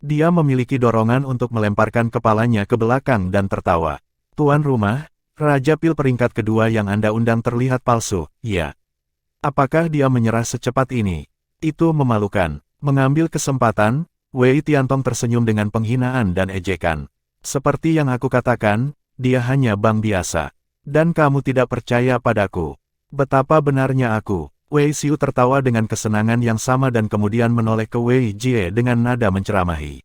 Dia memiliki dorongan untuk melemparkan kepalanya ke belakang dan tertawa. Tuan rumah, Raja Pil peringkat kedua yang Anda undang terlihat palsu, ya. Apakah dia menyerah secepat ini? Itu memalukan. Mengambil kesempatan, Wei Tiantong tersenyum dengan penghinaan dan ejekan. Seperti yang aku katakan, dia hanya bang biasa. Dan kamu tidak percaya padaku. Betapa benarnya aku. Wei Xiu tertawa dengan kesenangan yang sama dan kemudian menoleh ke Wei Jie dengan nada menceramahi.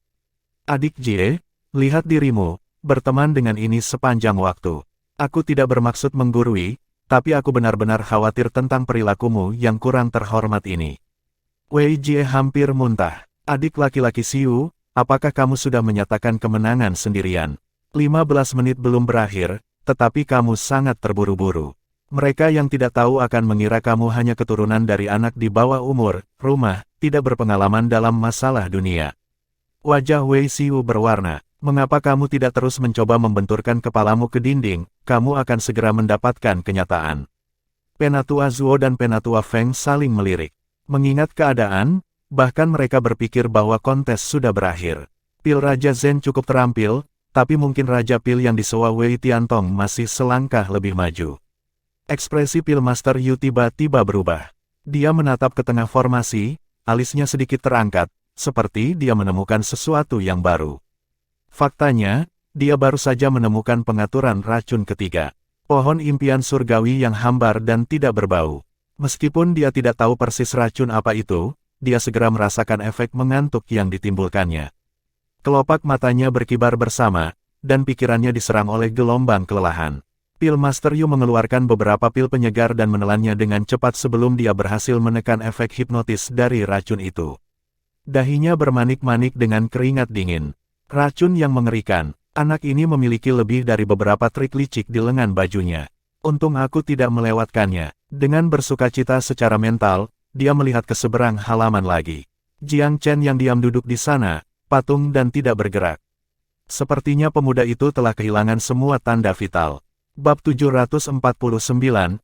Adik Jie, lihat dirimu, berteman dengan ini sepanjang waktu. Aku tidak bermaksud menggurui, tapi aku benar-benar khawatir tentang perilakumu yang kurang terhormat ini. Wei Jie hampir muntah. Adik laki-laki Xiu, apakah kamu sudah menyatakan kemenangan sendirian? 15 menit belum berakhir, tetapi kamu sangat terburu-buru. Mereka yang tidak tahu akan mengira kamu hanya keturunan dari anak di bawah umur, rumah, tidak berpengalaman dalam masalah dunia. Wajah Wei Xiu berwarna. Mengapa kamu tidak terus mencoba membenturkan kepalamu ke dinding? Kamu akan segera mendapatkan kenyataan. Penatua Zuo dan Penatua Feng saling melirik. Mengingat keadaan, bahkan mereka berpikir bahwa kontes sudah berakhir. Pil Raja Zhen cukup terampil, tapi mungkin Raja Pil yang disewa Wei Tiantong masih selangkah lebih maju. Ekspresi Pillmaster Yu tiba-tiba berubah. Dia menatap ke tengah formasi, alisnya sedikit terangkat, seperti dia menemukan sesuatu yang baru. Faktanya, dia baru saja menemukan pengaturan racun ketiga. Pohon impian surgawi yang hambar dan tidak berbau. Meskipun dia tidak tahu persis racun apa itu, dia segera merasakan efek mengantuk yang ditimbulkannya. Kelopak matanya berkibar bersama, dan pikirannya diserang oleh gelombang kelelahan. Pillmaster Yu mengeluarkan beberapa pil penyegar dan menelannya dengan cepat sebelum dia berhasil menekan efek hipnotis dari racun itu. Dahinya bermanik-manik dengan keringat dingin. Racun yang mengerikan. Anak ini memiliki lebih dari beberapa trik licik di lengan bajunya. Untung aku tidak melewatkannya. Dengan bersukacita secara mental, dia melihat ke seberang halaman lagi. Jiang Chen yang diam duduk di sana, patung dan tidak bergerak. Sepertinya pemuda itu telah kehilangan semua tanda vital. Bab 749,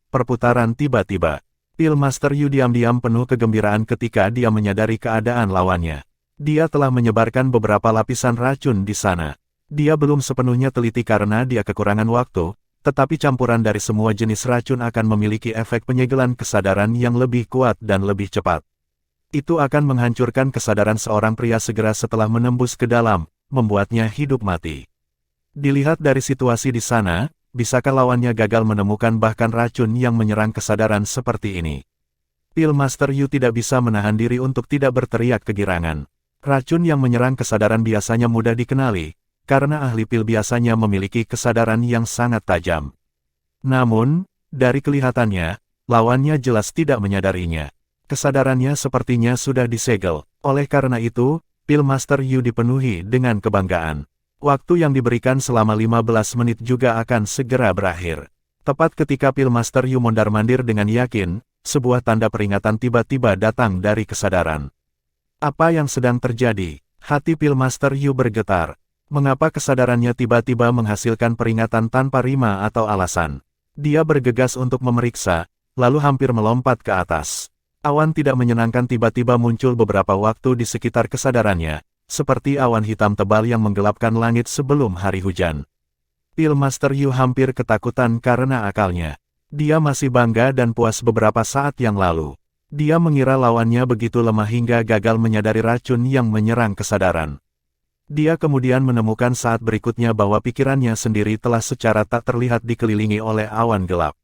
Perputaran Tiba-tiba. Pillmaster Yu diam-diam penuh kegembiraan ketika dia menyadari keadaan lawannya. Dia telah menyebarkan beberapa lapisan racun di sana. Dia belum sepenuhnya teliti karena dia kekurangan waktu, tetapi campuran dari semua jenis racun akan memiliki efek penyegelan kesadaran yang lebih kuat dan lebih cepat. Itu akan menghancurkan kesadaran seorang pria segera setelah menembus ke dalam, membuatnya hidup mati. Dilihat dari situasi di sana, bisakah lawannya gagal menemukan bahkan racun yang menyerang kesadaran seperti ini? Pillmaster Yu tidak bisa menahan diri untuk tidak berteriak kegirangan. Racun yang menyerang kesadaran biasanya mudah dikenali, karena ahli pil biasanya memiliki kesadaran yang sangat tajam. Namun, dari kelihatannya, lawannya jelas tidak menyadarinya. Kesadarannya sepertinya sudah disegel, oleh karena itu, Pillmaster Yu dipenuhi dengan kebanggaan. Waktu yang diberikan selama 15 menit juga akan segera berakhir. Tepat ketika Pillmaster Yu mondar-mandir dengan yakin, sebuah tanda peringatan tiba-tiba datang dari kesadaran. Apa yang sedang terjadi? Hati Pillmaster Yu bergetar. Mengapa kesadarannya tiba-tiba menghasilkan peringatan tanpa rima atau alasan? Dia bergegas untuk memeriksa, lalu hampir melompat ke atas. Awan tidak menyenangkan tiba-tiba muncul beberapa waktu di sekitar kesadarannya, seperti awan hitam tebal yang menggelapkan langit sebelum hari hujan. Pillmaster Yu hampir ketakutan karena akalnya. Dia masih bangga dan puas beberapa saat yang lalu. Dia mengira lawannya begitu lemah hingga gagal menyadari racun yang menyerang kesadaran. Dia kemudian menemukan saat berikutnya bahwa pikirannya sendiri telah secara tak terlihat dikelilingi oleh awan gelap.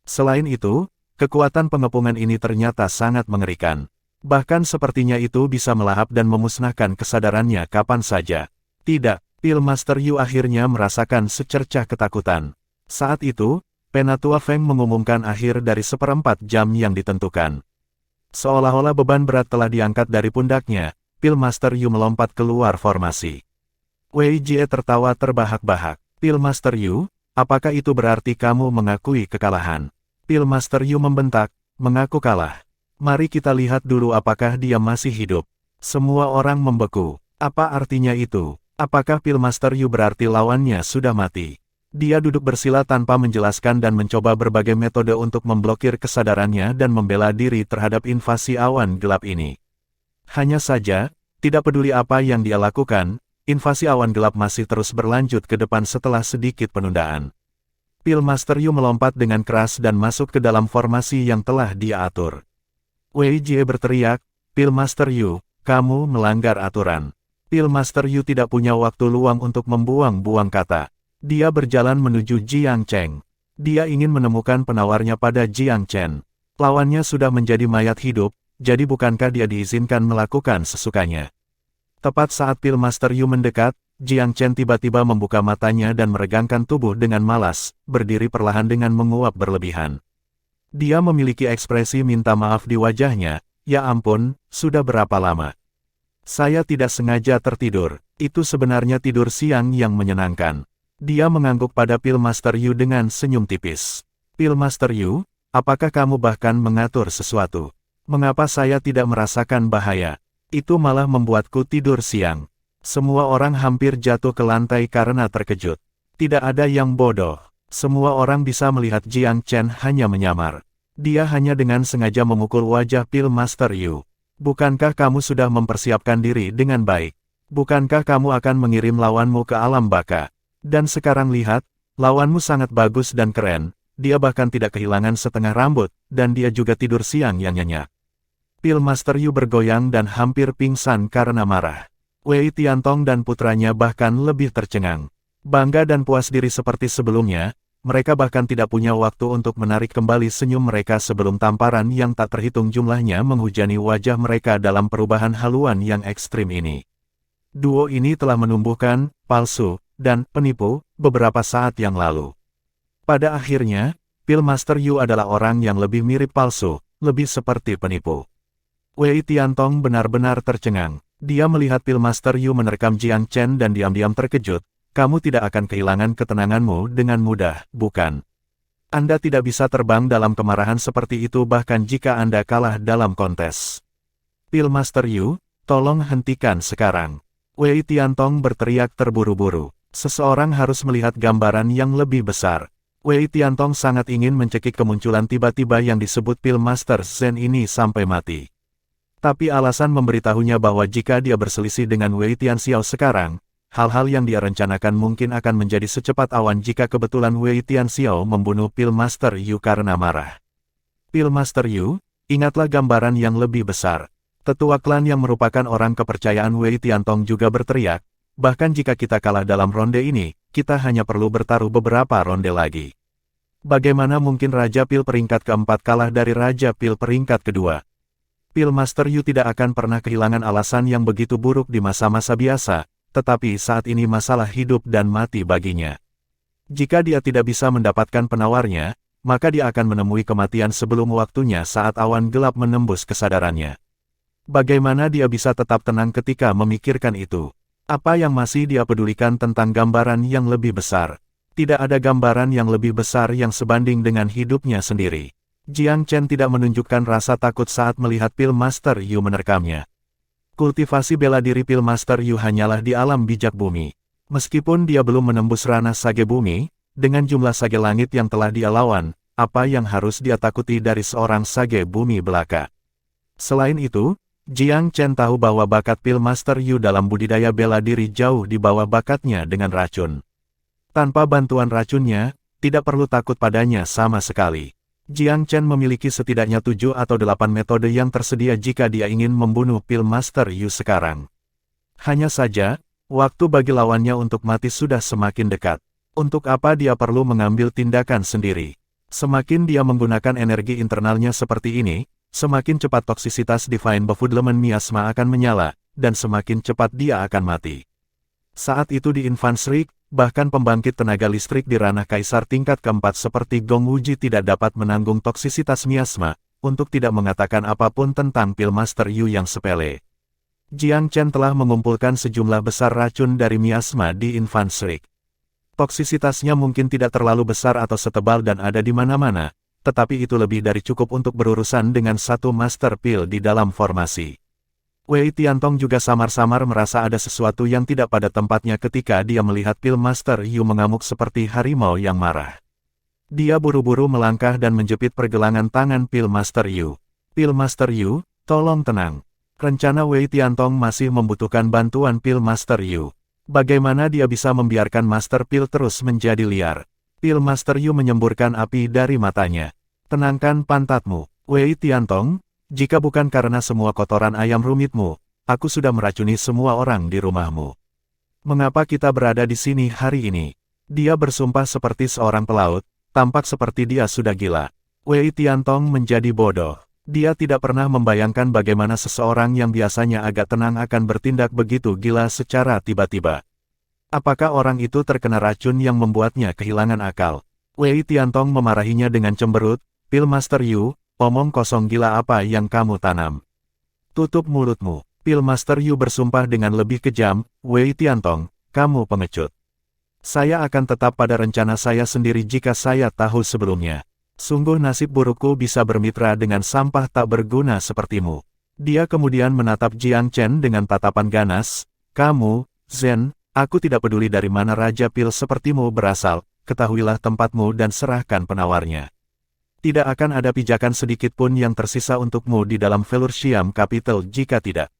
Selain itu, kekuatan pengepungan ini ternyata sangat mengerikan. Bahkan sepertinya itu bisa melahap dan memusnahkan kesadarannya kapan saja. Tidak, Pillmaster Yu akhirnya merasakan secercah ketakutan. Saat itu, Penatua Feng mengumumkan akhir dari 1/4 jam yang ditentukan. Seolah-olah beban berat telah diangkat dari pundaknya, Pillmaster Yu melompat keluar formasi. Wei Jie tertawa terbahak-bahak. Pillmaster Yu, apakah itu berarti kamu mengakui kekalahan? Pillmaster Yu membentak, mengaku kalah. Mari kita lihat dulu apakah dia masih hidup. Semua orang membeku. Apa artinya itu? Apakah Pillmaster Yu berarti lawannya sudah mati? Dia duduk bersila tanpa menjelaskan dan mencoba berbagai metode untuk memblokir kesadarannya dan membela diri terhadap invasi awan gelap ini. Hanya saja, tidak peduli apa yang dia lakukan, invasi awan gelap masih terus berlanjut ke depan setelah sedikit penundaan. Pillmaster Yu melompat dengan keras dan masuk ke dalam formasi yang telah dia atur. Wei Jie berteriak, Pillmaster Yu, kamu melanggar aturan. Pillmaster Yu tidak punya waktu luang untuk membuang-buang kata. Dia berjalan menuju Jiang Cheng. Dia ingin menemukan penawarnya pada Jiang Chen. Lawannya sudah menjadi mayat hidup, jadi bukankah dia diizinkan melakukan sesukanya? Tepat saat Pillmaster Yu mendekat, Jiang Chen tiba-tiba membuka matanya dan meregangkan tubuh dengan malas, berdiri perlahan dengan menguap berlebihan. Dia memiliki ekspresi minta maaf di wajahnya, ya ampun, sudah berapa lama? Saya tidak sengaja tertidur, itu sebenarnya tidur siang yang menyenangkan. Dia mengangguk pada Pillmaster Yu dengan senyum tipis. Pillmaster Yu, apakah kamu bahkan mengatur sesuatu? Mengapa saya tidak merasakan bahaya? Itu malah membuatku tidur siang. Semua orang hampir jatuh ke lantai karena terkejut. Tidak ada yang bodoh. Semua orang bisa melihat Jiang Chen hanya menyamar. Dia hanya dengan sengaja memukul wajah Pillmaster Yu. Bukankah kamu sudah mempersiapkan diri dengan baik? Bukankah kamu akan mengirim lawanmu ke alam baka? Dan sekarang lihat, lawanmu sangat bagus dan keren, dia bahkan tidak kehilangan setengah rambut, dan dia juga tidur siang yang nyenyak. Pillmaster Yu bergoyang dan hampir pingsan karena marah. Wei Tiantong dan putranya bahkan lebih tercengang. Bangga dan puas diri seperti sebelumnya, mereka bahkan tidak punya waktu untuk menarik kembali senyum mereka sebelum tamparan yang tak terhitung jumlahnya menghujani wajah mereka dalam perubahan haluan yang ekstrim ini. Duo ini telah menumbuhkan, palsu, dan penipu, beberapa saat yang lalu. Pada akhirnya, Pillmaster Yu adalah orang yang lebih mirip palsu, lebih seperti penipu. Wei Tiantong benar-benar tercengang. Dia melihat Pillmaster Yu menerkam Jiang Chen dan diam-diam terkejut. Kamu tidak akan kehilangan ketenanganmu dengan mudah, bukan? Anda tidak bisa terbang dalam kemarahan seperti itu bahkan jika Anda kalah dalam kontes. Pillmaster Yu, tolong hentikan sekarang. Wei Tiantong berteriak terburu-buru. Seseorang harus melihat gambaran yang lebih besar. Wei Tiantong sangat ingin mencekik kemunculan tiba-tiba yang disebut Pillmaster Zen ini sampai mati. Tapi alasan memberitahunya bahwa jika dia berselisih dengan Wei Tianxiao sekarang, hal-hal yang dia rencanakan mungkin akan menjadi secepat awan jika kebetulan Wei Tianxiao membunuh Pil Master Yu karena marah. Pil Master Yu, ingatlah gambaran yang lebih besar. Tetua klan yang merupakan orang kepercayaan Wei Tiantong juga berteriak, bahkan jika kita kalah dalam ronde ini, kita hanya perlu bertaruh beberapa ronde lagi. Bagaimana mungkin Raja Pil peringkat keempat kalah dari Raja Pil peringkat kedua? Pil Master Yu tidak akan pernah kehilangan alasan yang begitu buruk di masa-masa biasa, tetapi saat ini masalah hidup dan mati baginya. Jika dia tidak bisa mendapatkan penawarnya, maka dia akan menemui kematian sebelum waktunya saat awan gelap menembus kesadarannya. Bagaimana dia bisa tetap tenang ketika memikirkan itu? Apa yang masih dia pedulikan tentang gambaran yang lebih besar? Tidak ada gambaran yang lebih besar yang sebanding dengan hidupnya sendiri. Jiang Chen tidak menunjukkan rasa takut saat melihat Pil Master Yu menerkamnya. Kultivasi bela diri Pil Master Yu hanyalah di alam bijak bumi. Meskipun dia belum menembus ranah sage bumi, dengan jumlah sage langit yang telah dia lawan, apa yang harus dia takuti dari seorang sage bumi belaka? Selain itu, Jiang Chen tahu bahwa bakat Pil Master Yu dalam budidaya bela diri jauh di bawah bakatnya dengan racun. Tanpa bantuan racunnya, tidak perlu takut padanya sama sekali. Jiang Chen memiliki setidaknya 7 atau 8 metode yang tersedia jika dia ingin membunuh Pil Master Yu sekarang. Hanya saja, waktu bagi lawannya untuk mati sudah semakin dekat. Untuk apa dia perlu mengambil tindakan sendiri? Semakin dia menggunakan energi internalnya seperti ini, semakin cepat toksisitas Divine Befuddlement Miasma akan menyala, dan semakin cepat dia akan mati. Saat itu di Infans Rig, bahkan pembangkit tenaga listrik di ranah kaisar tingkat keempat seperti Gong Wuji tidak dapat menanggung toksisitas miasma, untuk tidak mengatakan apapun tentang Pil Master Yu yang sepele. Jiang Chen telah mengumpulkan sejumlah besar racun dari miasma di Infans Rig. Toksisitasnya mungkin tidak terlalu besar atau setebal dan ada di mana-mana, tetapi itu lebih dari cukup untuk berurusan dengan satu Master Pil di dalam formasi. Wei Tiantong juga samar-samar merasa ada sesuatu yang tidak pada tempatnya ketika dia melihat Pil Master Yu mengamuk seperti harimau yang marah. Dia buru-buru melangkah dan menjepit pergelangan tangan Pil Master Yu. Pil Master Yu, tolong tenang. Rencana Wei Tiantong masih membutuhkan bantuan Pil Master Yu. Bagaimana dia bisa membiarkan Master Pil terus menjadi liar? Pil Master Yu menyemburkan api dari matanya. Tenangkan pantatmu, Wei Tiantong. Jika bukan karena semua kotoran ayam rumitmu, aku sudah meracuni semua orang di rumahmu. Mengapa kita berada di sini hari ini? Dia bersumpah seperti seorang pelaut, tampak seperti dia sudah gila. Wei Tiantong menjadi bodoh. Dia tidak pernah membayangkan bagaimana seseorang yang biasanya agak tenang akan bertindak begitu gila secara tiba-tiba. Apakah orang itu terkena racun yang membuatnya kehilangan akal? Wei Tiantong memarahinya dengan cemberut, Pil Master Yu, omong kosong gila apa yang kamu tanam? Tutup mulutmu. Pil Master Yu bersumpah dengan lebih kejam, Wei Tiantong, kamu pengecut. Saya akan tetap pada rencana saya sendiri jika saya tahu sebelumnya. Sungguh nasib burukku bisa bermitra dengan sampah tak berguna sepertimu. Dia kemudian menatap Jiang Chen dengan tatapan ganas, kamu, Zen, aku tidak peduli dari mana Raja Pil sepertimu berasal, ketahuilah tempatmu dan serahkan penawarnya. Tidak akan ada pijakan sedikit pun yang tersisa untukmu di dalam Velur Siam Capital jika tidak.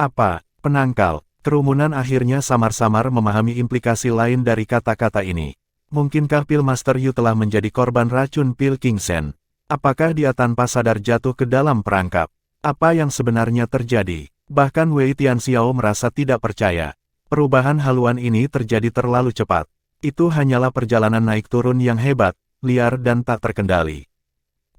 Apa, penangkal? Kerumunan akhirnya samar-samar memahami implikasi lain dari kata-kata ini. Mungkinkah Pil Master Yu telah menjadi korban racun Pil King Sen? Apakah dia tanpa sadar jatuh ke dalam perangkap? Apa yang sebenarnya terjadi? Bahkan Wei Tianxiao merasa tidak percaya. Perubahan haluan ini terjadi terlalu cepat. Itu hanyalah perjalanan naik turun yang hebat, liar dan tak terkendali.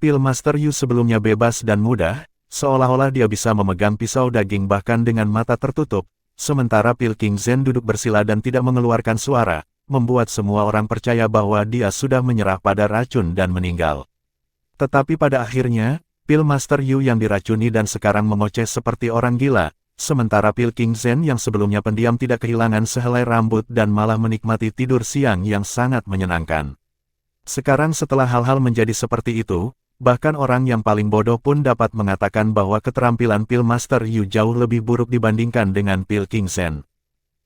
Pil Master Yu sebelumnya bebas dan mudah, seolah-olah dia bisa memegang pisau daging bahkan dengan mata tertutup, sementara Pil King Zen duduk bersila dan tidak mengeluarkan suara, membuat semua orang percaya bahwa dia sudah menyerah pada racun dan meninggal. Tetapi pada akhirnya, Pil Master Yu yang diracuni dan sekarang mengoceh seperti orang gila, sementara Pil King Zen yang sebelumnya pendiam tidak kehilangan sehelai rambut dan malah menikmati tidur siang yang sangat menyenangkan. Sekarang setelah hal-hal menjadi seperti itu, bahkan orang yang paling bodoh pun dapat mengatakan bahwa keterampilan Pil Master Yu jauh lebih buruk dibandingkan dengan Pil King Zen.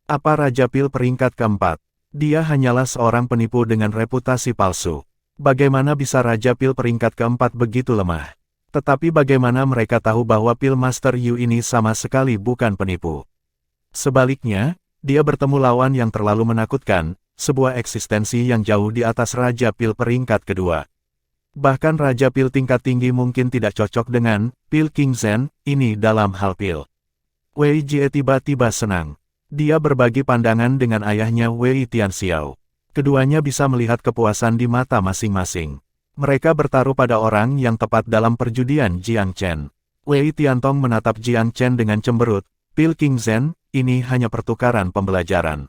Apa Raja Pil peringkat keempat? Dia hanyalah seorang penipu dengan reputasi palsu. Bagaimana bisa Raja Pil peringkat keempat begitu lemah? Tetapi bagaimana mereka tahu bahwa Pil Master Yu ini sama sekali bukan penipu? Sebaliknya, dia bertemu lawan yang terlalu menakutkan, sebuah eksistensi yang jauh di atas Raja Pil peringkat kedua. Bahkan Raja Pil tingkat tinggi mungkin tidak cocok dengan Pil King Zen ini dalam hal Pil. Wei Jie tiba-tiba senang. Dia berbagi pandangan dengan ayahnya Wei Tianxiao. Keduanya bisa melihat kepuasan di mata masing-masing. Mereka bertaruh pada orang yang tepat dalam perjudian Jiang Chen. Wei Tiantong menatap Jiang Chen dengan cemberut. Pil King Zen, ini hanya pertukaran pembelajaran.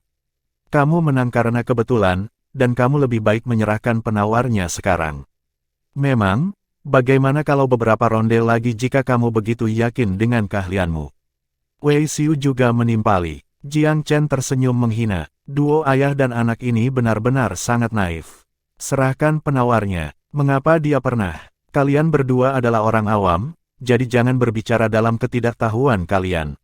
Kamu menang karena kebetulan, dan kamu lebih baik menyerahkan penawarnya sekarang. Memang, bagaimana kalau beberapa ronde lagi jika kamu begitu yakin dengan keahlianmu? Wei Xiu juga menimpali. Jiang Chen tersenyum menghina. Duo ayah dan anak ini benar-benar sangat naif. Serahkan penawarnya. Mengapa dia pernah? Kalian berdua adalah orang awam, jadi jangan berbicara dalam ketidaktahuan kalian.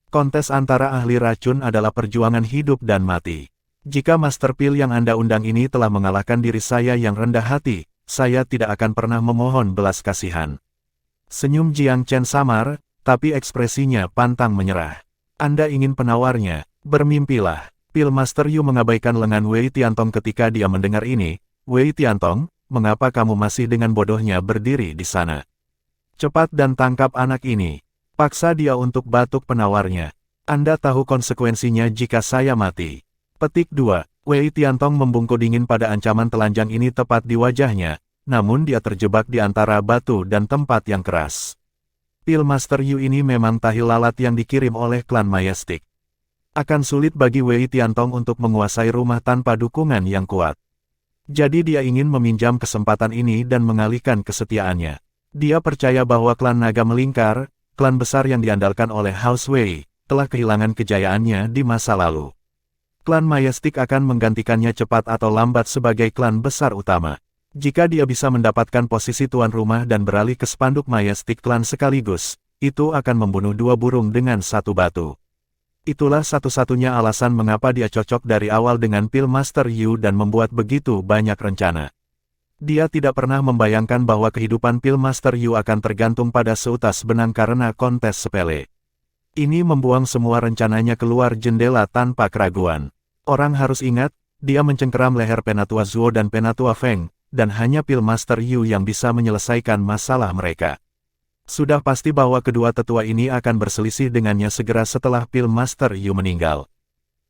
Kontes antara ahli racun adalah perjuangan hidup dan mati. Jika Master Pil yang Anda undang ini telah mengalahkan diri saya yang rendah hati, saya tidak akan pernah memohon belas kasihan. Senyum Jiang Chen samar, tapi ekspresinya pantang menyerah. Anda ingin penawarnya, bermimpilah. Pil Master Yu mengabaikan lengan Wei Tiantong ketika dia mendengar ini. Wei Tiantong, mengapa kamu masih dengan bodohnya berdiri di sana? Cepat dan tangkap anak ini. Paksa dia untuk batuk penawarnya. Anda tahu konsekuensinya jika saya mati. Petik 2. Wei Tiantong membungkuk dingin pada ancaman telanjang ini tepat di wajahnya, namun dia terjebak di antara batu dan tempat yang keras. Pil Master Yu ini memang tahi lalat yang dikirim oleh klan Majestic. Akan sulit bagi Wei Tiantong untuk menguasai rumah tanpa dukungan yang kuat. Jadi dia ingin meminjam kesempatan ini dan mengalihkan kesetiaannya. Dia percaya bahwa klan Naga Melingkar, klan besar yang diandalkan oleh House Wei, telah kehilangan kejayaannya di masa lalu. Klan Majestic akan menggantikannya cepat atau lambat sebagai klan besar utama. Jika dia bisa mendapatkan posisi tuan rumah dan beralih ke spanduk Majestic Clan sekaligus, itu akan membunuh dua burung dengan satu batu. Itulah satu-satunya alasan mengapa dia cocok dari awal dengan Pil Master Yu dan membuat begitu banyak rencana. Dia tidak pernah membayangkan bahwa kehidupan Pil Master Yu akan tergantung pada seutas benang karena kontes sepele. Ini membuang semua rencananya keluar jendela tanpa keraguan. Orang harus ingat, dia mencengkeram leher Penatua Zuo dan Penatua Feng, dan hanya Pil Master Yu yang bisa menyelesaikan masalah mereka. Sudah pasti bahwa kedua tetua ini akan berselisih dengannya segera setelah Pil Master Yu meninggal.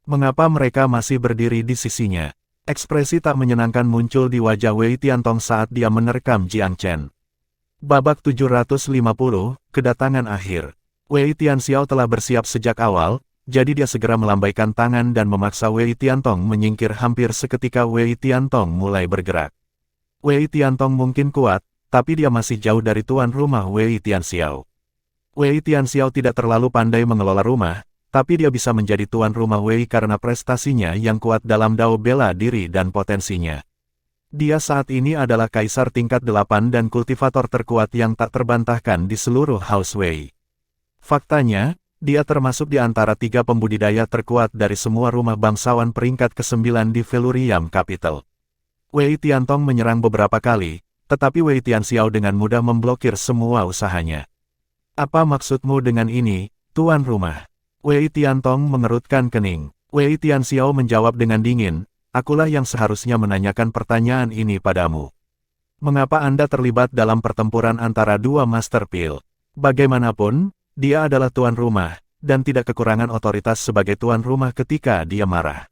Mengapa mereka masih berdiri di sisinya? Ekspresi tak menyenangkan muncul di wajah Wei Tiantong saat dia menerkam Jiang Chen. Babak 750, kedatangan akhir. Wei Tianxiao telah bersiap sejak awal, jadi dia segera melambaikan tangan dan memaksa Wei Tiantong menyingkir hampir seketika Wei Tiantong mulai bergerak. Wei Tiantong mungkin kuat, tapi dia masih jauh dari tuan rumah Wei Tianxiao. Wei Tianxiao tidak terlalu pandai mengelola rumah, tapi dia bisa menjadi tuan rumah Wei karena prestasinya yang kuat dalam dao bela diri dan potensinya. Dia saat ini adalah kaisar tingkat 8 dan kultivator terkuat yang tak terbantahkan di seluruh House Wei. Faktanya, dia termasuk di antara 3 pembudidaya terkuat dari semua rumah bangsawan peringkat ke-9 di Velurium Capital. Wei Tiantong menyerang beberapa kali, tetapi Wei Tianxiao dengan mudah memblokir semua usahanya. Apa maksudmu dengan ini, tuan rumah? Wei Tiantong mengerutkan kening. Wei Tianxiao menjawab dengan dingin, akulah yang seharusnya menanyakan pertanyaan ini padamu. Mengapa Anda terlibat dalam pertempuran antara dua Master Pil? Bagaimanapun, dia adalah tuan rumah, dan tidak kekurangan otoritas sebagai tuan rumah ketika dia marah.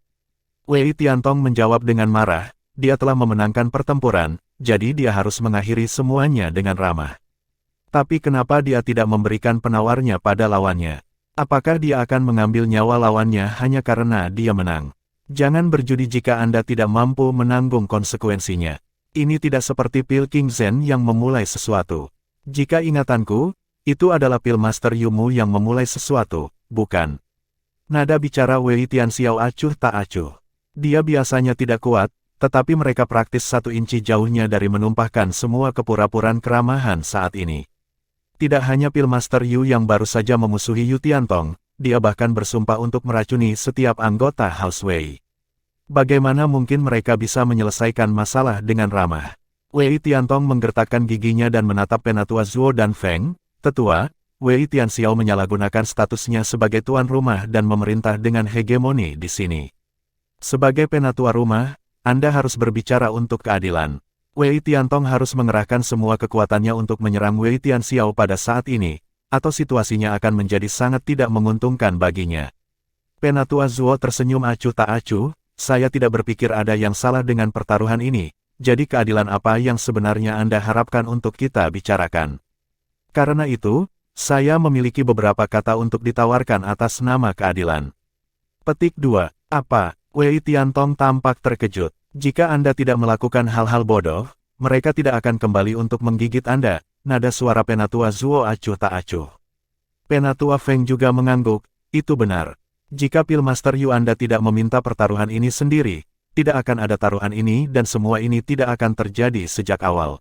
Wei Tiantong menjawab dengan marah, dia telah memenangkan pertempuran, jadi dia harus mengakhiri semuanya dengan ramah. Tapi kenapa dia tidak memberikan penawarnya pada lawannya? Apakah dia akan mengambil nyawa lawannya hanya karena dia menang? Jangan berjudi jika Anda tidak mampu menanggung konsekuensinya. Ini tidak seperti Pil King Zen yang memulai sesuatu. Jika ingatanku, itu adalah Pil Master Yumu yang memulai sesuatu, bukan? Nada bicara Wei Tianxiao acuh tak acuh. Dia biasanya tidak kuat, tetapi mereka praktis 1 inci jauhnya dari menumpahkan semua kepura-puraan keramahan saat ini. Tidak hanya Pil Master Yu yang baru saja memusuhi Yu Tiantong, dia bahkan bersumpah untuk meracuni setiap anggota House Wei. Bagaimana mungkin mereka bisa menyelesaikan masalah dengan ramah? Wei Tiantong menggertakkan giginya dan menatap Penatua Zuo dan Feng. Tetua, Wei Tianxiao menyalahgunakan statusnya sebagai tuan rumah dan memerintah dengan hegemoni di sini. Sebagai penatua rumah, Anda harus berbicara untuk keadilan. Wei Tiantong harus mengerahkan semua kekuatannya untuk menyerang Wei Tianxiao pada saat ini, atau situasinya akan menjadi sangat tidak menguntungkan baginya. Penatua Zuo tersenyum acuh tak acuh, saya tidak berpikir ada yang salah dengan pertaruhan ini, jadi keadilan apa yang sebenarnya Anda harapkan untuk kita bicarakan? Karena itu, saya memiliki beberapa kata untuk ditawarkan atas nama keadilan. Petik 2. Apa? Wei Tiantong tampak terkejut. Jika Anda tidak melakukan hal-hal bodoh, mereka tidak akan kembali untuk menggigit Anda. Nada suara Penatua Zuo acuh tak acuh. Penatua Feng juga mengangguk, itu benar. Jika Pilmaster Yu Anda tidak meminta pertaruhan ini sendiri, tidak akan ada taruhan ini dan semua ini tidak akan terjadi sejak awal.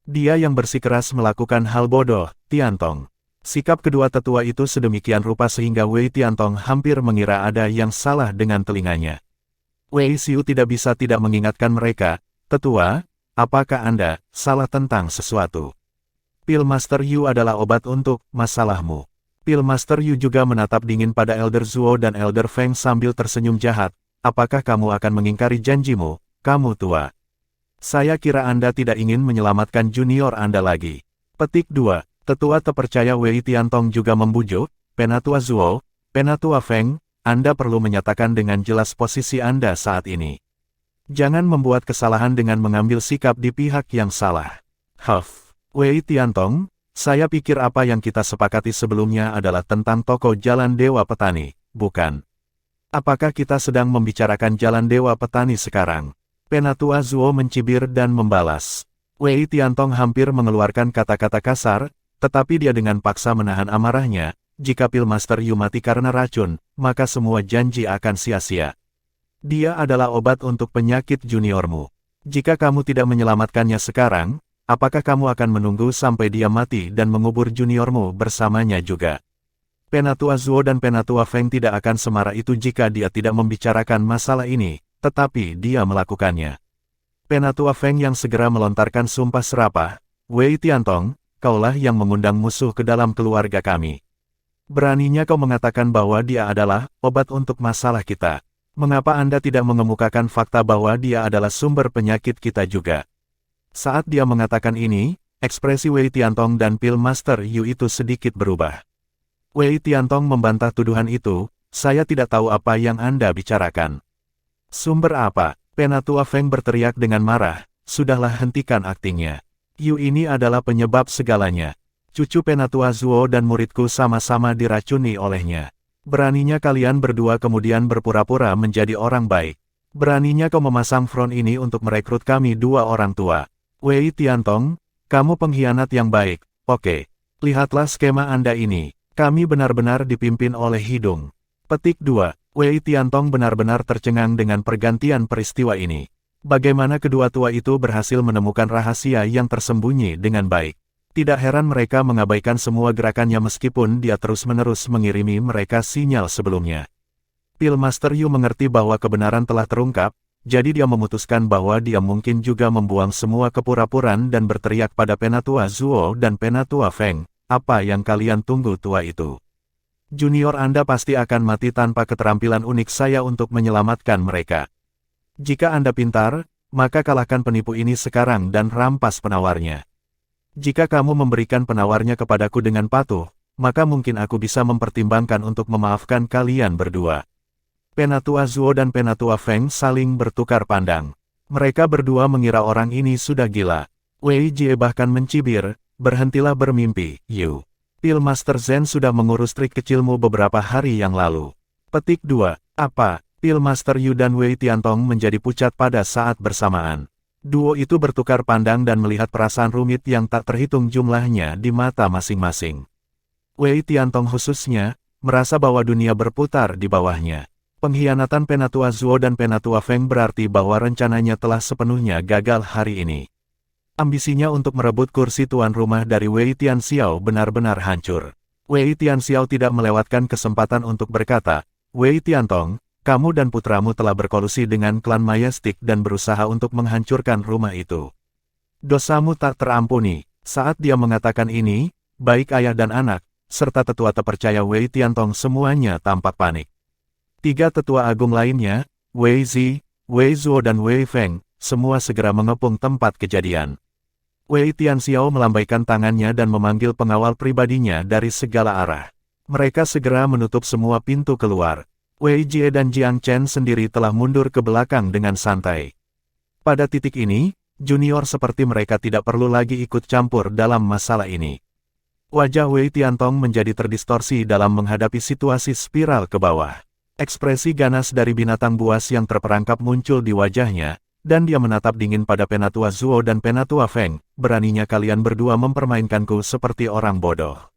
Dia yang bersikeras melakukan hal bodoh, Tiantong. Sikap kedua tetua itu sedemikian rupa sehingga Wei Tiantong hampir mengira ada yang salah dengan telinganya. Wei Xiu tidak bisa tidak mengingatkan mereka, tetua, apakah Anda salah tentang sesuatu? Pilmaster Yu adalah obat untuk masalahmu. Pilmaster Yu juga menatap dingin pada Elder Zuo dan Elder Feng sambil tersenyum jahat. Apakah kamu akan mengingkari janjimu, kamu tua? Saya kira Anda tidak ingin menyelamatkan junior Anda lagi. Petik 2. Tetua terpercaya Wei Tiantong juga membujuk, Penatua Zuo, Penatua Feng, Anda perlu menyatakan dengan jelas posisi Anda saat ini. Jangan membuat kesalahan dengan mengambil sikap di pihak yang salah. Huff. Wei Tiantong, saya pikir apa yang kita sepakati sebelumnya adalah tentang toko Jalan Dewa Petani, bukan? Apakah kita sedang membicarakan Jalan Dewa Petani sekarang? Penatua Zuo mencibir dan membalas. Wei Tiantong hampir mengeluarkan kata-kata kasar, tetapi dia dengan paksa menahan amarahnya. Jika Pilmaster Yu mati karena racun, maka semua janji akan sia-sia. Dia adalah obat untuk penyakit juniormu. Jika kamu tidak menyelamatkannya sekarang, apakah kamu akan menunggu sampai dia mati dan mengubur juniormu bersamanya juga? Penatua Zuo dan Penatua Feng tidak akan semarah itu jika dia tidak membicarakan masalah ini, tetapi dia melakukannya. Penatua Feng yang segera melontarkan sumpah serapah, Wei Tiantong, kaulah yang mengundang musuh ke dalam keluarga kami. Beraninya kau mengatakan bahwa dia adalah obat untuk masalah kita. Mengapa Anda tidak mengemukakan fakta bahwa dia adalah sumber penyakit kita juga? Saat dia mengatakan ini, ekspresi Wei Tiantong dan Pilmaster Yu itu sedikit berubah. Wei Tiantong membantah tuduhan itu, saya tidak tahu apa yang Anda bicarakan. Sumber apa? Penatua Feng berteriak dengan marah, sudahlah hentikan aktingnya. Yu ini adalah penyebab segalanya. Cucu Penatua Zuo dan muridku sama-sama diracuni olehnya. Beraninya kalian berdua kemudian berpura-pura menjadi orang baik. Beraninya kau memasang front ini untuk merekrut kami dua orang tua. Wei Tiantong, kamu pengkhianat yang baik. Oke, lihatlah skema Anda ini. Kami benar-benar dipimpin oleh hidung. Petik 2. Wei Tiantong benar-benar tercengang dengan pergantian peristiwa ini. Bagaimana kedua tua itu berhasil menemukan rahasia yang tersembunyi dengan baik. Tidak heran mereka mengabaikan semua gerakannya meskipun dia terus-menerus mengirimi mereka sinyal sebelumnya. Pilmaster Yu mengerti bahwa kebenaran telah terungkap, jadi dia memutuskan bahwa dia mungkin juga membuang semua kepura-puraan dan berteriak pada Penatua Zuo dan Penatua Feng, apa yang kalian tunggu tua itu? Junior Anda pasti akan mati tanpa keterampilan unik saya untuk menyelamatkan mereka. Jika Anda pintar, maka kalahkan penipu ini sekarang dan rampas penawarnya. Jika kamu memberikan penawarnya kepadaku dengan patuh, maka mungkin aku bisa mempertimbangkan untuk memaafkan kalian berdua. Penatua Zuo dan Penatua Feng saling bertukar pandang. Mereka berdua mengira orang ini sudah gila. Wei Jie bahkan mencibir, berhentilah bermimpi, Yu. Pilmaster Zen sudah mengurus trik kecilmu beberapa hari yang lalu. Petik 2. Apa? Pilmaster Yu dan Wei Tiantong menjadi pucat pada saat bersamaan. Duo itu bertukar pandang dan melihat perasaan rumit yang tak terhitung jumlahnya di mata masing-masing. Wei Tiantong khususnya, merasa bahwa dunia berputar di bawahnya. Pengkhianatan Penatua Zuo dan Penatua Feng berarti bahwa rencananya telah sepenuhnya gagal hari ini. Ambisinya untuk merebut kursi tuan rumah dari Wei Tianxiao benar-benar hancur. Wei Tianxiao tidak melewatkan kesempatan untuk berkata, Wei Tiantong, kamu dan putramu telah berkolusi dengan klan Majestic dan berusaha untuk menghancurkan rumah itu. Dosamu tak terampuni. Saat dia mengatakan ini, baik ayah dan anak, serta tetua terpercaya Wei Tiantong semuanya tampak panik. Tiga tetua agung lainnya, Wei Zi, Wei Zuo dan Wei Feng, semua segera mengepung tempat kejadian. Wei Tianxiao melambaikan tangannya dan memanggil pengawal pribadinya dari segala arah. Mereka segera menutup semua pintu keluar. Wei Jie dan Jiang Chen sendiri telah mundur ke belakang dengan santai. Pada titik ini, junior seperti mereka tidak perlu lagi ikut campur dalam masalah ini. Wajah Wei Tiantong menjadi terdistorsi dalam menghadapi situasi spiral ke bawah. Ekspresi ganas dari binatang buas yang terperangkap muncul di wajahnya, dan dia menatap dingin pada Penatua Zuo dan Penatua Feng. Beraninya kalian berdua mempermainkanku seperti orang bodoh.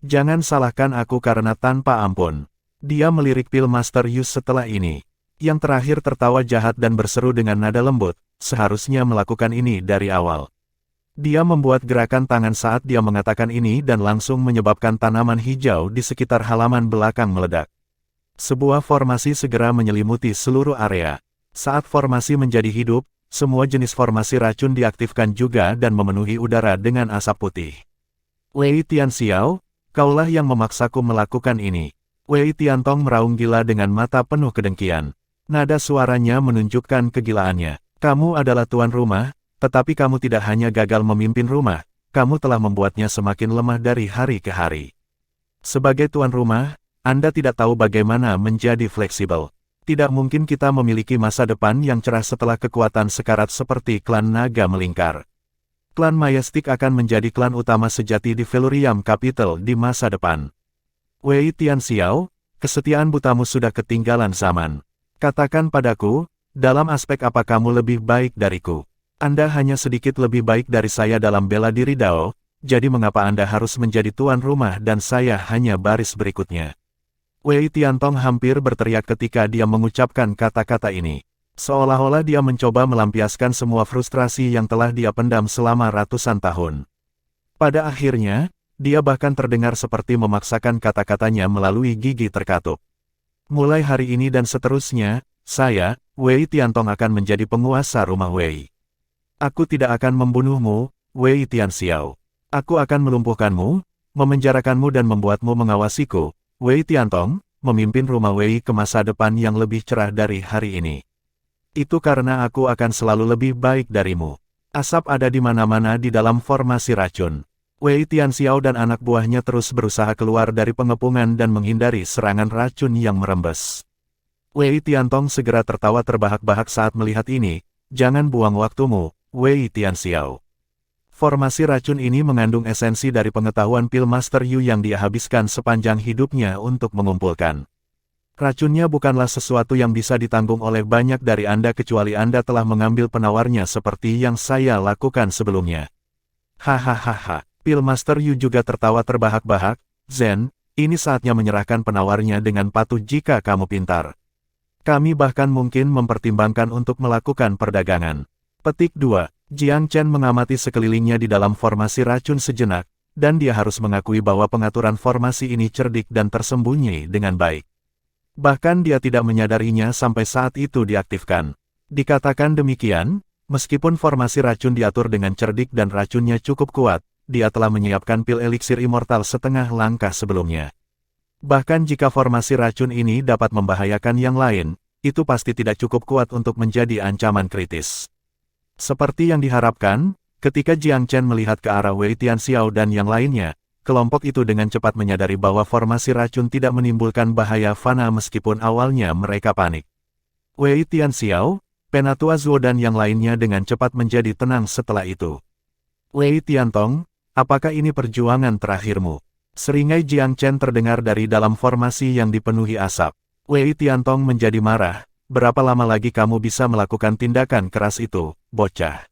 Jangan salahkan aku karena tanpa ampun. Dia melirik Pillmaster Yu setelah ini. Yang terakhir tertawa jahat dan berseru dengan nada lembut, seharusnya melakukan ini dari awal. Dia membuat gerakan tangan saat dia mengatakan ini dan langsung menyebabkan tanaman hijau di sekitar halaman belakang meledak. Sebuah formasi segera menyelimuti seluruh area. Saat formasi menjadi hidup, semua jenis formasi racun diaktifkan juga dan memenuhi udara dengan asap putih. Wei Tianxiao, kaulah yang memaksaku melakukan ini. Wei Tiantong meraung gila dengan mata penuh kedengkian. Nada suaranya menunjukkan kegilaannya. Kamu adalah tuan rumah, tetapi kamu tidak hanya gagal memimpin rumah, kamu telah membuatnya semakin lemah dari hari ke hari. Sebagai tuan rumah, Anda tidak tahu bagaimana menjadi fleksibel. Tidak mungkin kita memiliki masa depan yang cerah setelah kekuatan sekarat seperti klan naga melingkar. Klan Majestic akan menjadi klan utama sejati di Velurium Capital di masa depan. Wei Tianxiao, kesetiaan butamu sudah ketinggalan zaman. Katakan padaku, dalam aspek apa kamu lebih baik dariku? Anda hanya sedikit lebih baik dari saya dalam bela diri Dao, jadi mengapa Anda harus menjadi tuan rumah dan saya hanya baris berikutnya? Wei Tiantong hampir berteriak ketika dia mengucapkan kata-kata ini. Seolah-olah dia mencoba melampiaskan semua frustrasi yang telah dia pendam selama ratusan tahun. Pada akhirnya, dia bahkan terdengar seperti memaksakan kata-katanya melalui gigi terkatup. Mulai hari ini dan seterusnya, saya, Wei Tiantong akan menjadi penguasa rumah Wei. Aku tidak akan membunuhmu, Wei Tianxiao. Aku akan melumpuhkanmu, memenjarakanmu dan membuatmu mengawasiku, Wei Tiantong, memimpin rumah Wei ke masa depan yang lebih cerah dari hari ini. Itu karena aku akan selalu lebih baik darimu. Asap ada di mana-mana di dalam formasi racun. Wei Tianxiao dan anak buahnya terus berusaha keluar dari pengepungan dan menghindari serangan racun yang merembes. Wei Tiantong segera tertawa terbahak-bahak saat melihat ini. Jangan buang waktumu, Wei Tianxiao. Formasi racun ini mengandung esensi dari pengetahuan Pillmaster Yu yang dia habiskan sepanjang hidupnya untuk mengumpulkan. Racunnya bukanlah sesuatu yang bisa ditanggung oleh banyak dari Anda kecuali Anda telah mengambil penawarnya seperti yang saya lakukan sebelumnya. Hahaha, Pillmaster Yu juga tertawa terbahak-bahak. Zen, ini saatnya menyerahkan penawarnya dengan patuh jika kamu pintar. Kami bahkan mungkin mempertimbangkan untuk melakukan perdagangan. Petik 2. Jiang Chen mengamati sekelilingnya di dalam formasi racun sejenak, dan dia harus mengakui bahwa pengaturan formasi ini cerdik dan tersembunyi dengan baik. Bahkan dia tidak menyadarinya sampai saat itu diaktifkan. Dikatakan demikian, meskipun formasi racun diatur dengan cerdik dan racunnya cukup kuat, dia telah menyiapkan pil eliksir immortal setengah langkah sebelumnya. Bahkan jika formasi racun ini dapat membahayakan yang lain, itu pasti tidak cukup kuat untuk menjadi ancaman kritis. Seperti yang diharapkan, ketika Jiang Chen melihat ke arah Wei Tianxiao dan yang lainnya, kelompok itu dengan cepat menyadari bahwa formasi racun tidak menimbulkan bahaya fana meskipun awalnya mereka panik. Wei Tianxiao, Penatua Zuo dan yang lainnya dengan cepat menjadi tenang setelah itu. Wei Tiantong, apakah ini perjuangan terakhirmu? Seringai Jiang Chen terdengar dari dalam formasi yang dipenuhi asap. Wei Tiantong menjadi marah. Berapa lama lagi kamu bisa melakukan tindakan keras itu, bocah?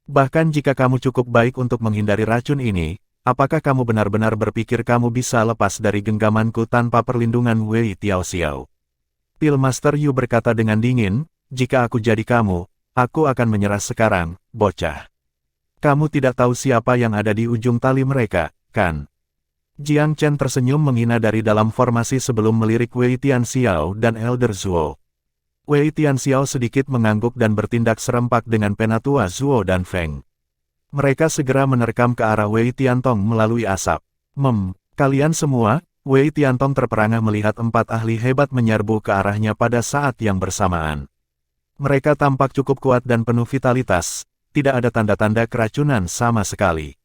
Bahkan jika kamu cukup baik untuk menghindari racun ini, apakah kamu benar-benar berpikir kamu bisa lepas dari genggamanku tanpa perlindungan Wei Tianxiao? Pillmaster Yu berkata dengan dingin, jika aku jadi kamu, aku akan menyerah sekarang, bocah. Kamu tidak tahu siapa yang ada di ujung tali mereka, kan? Jiang Chen tersenyum menghina dari dalam formasi sebelum melirik Wei Tianxiao dan Elder Zuo. Wei Tianxiao sedikit mengangguk dan bertindak serempak dengan Penatua Zuo dan Feng. Mereka segera menerkam ke arah Wei Tiantong melalui asap. Kalian semua, Wei Tiantong terperangah melihat 4 ahli hebat menyerbu ke arahnya pada saat yang bersamaan. Mereka tampak cukup kuat dan penuh vitalitas, tidak ada tanda-tanda keracunan sama sekali.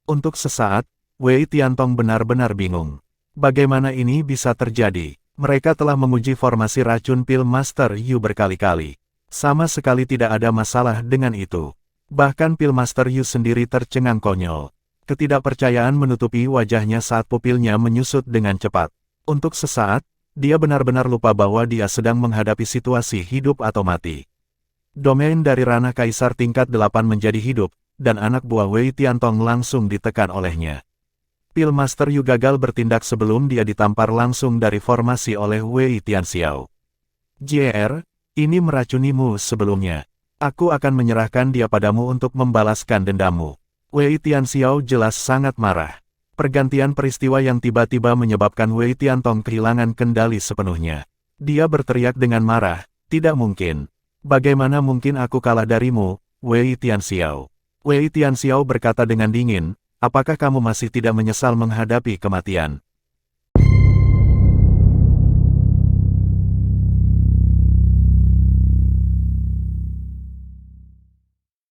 Untuk sesaat, Wei Tiantong benar-benar bingung. Bagaimana ini bisa terjadi? Mereka telah menguji formasi racun pil Master Yu berkali-kali. Sama sekali tidak ada masalah dengan itu. Bahkan pil Master Yu sendiri tercengang konyol. Ketidakpercayaan menutupi wajahnya saat pupilnya menyusut dengan cepat. Untuk sesaat, dia benar-benar lupa bahwa dia sedang menghadapi situasi hidup atau mati. Domain dari ranah Kaisar tingkat 8 menjadi hidup, dan anak buah Wei Tiantong langsung ditekan olehnya. Pil Master Yu gagal bertindak sebelum dia ditampar langsung dari formasi oleh Wei Tianxiao. JR, ini meracunimu sebelumnya. Aku akan menyerahkan dia padamu untuk membalaskan dendammu. Wei Tianxiao jelas sangat marah. Pergantian peristiwa yang tiba-tiba menyebabkan Wei Tiantong kehilangan kendali sepenuhnya. Dia berteriak dengan marah, tidak mungkin. Bagaimana mungkin aku kalah darimu, Wei Tianxiao? Wei Tianxiao berkata dengan dingin, apakah kamu masih tidak menyesal menghadapi kematian?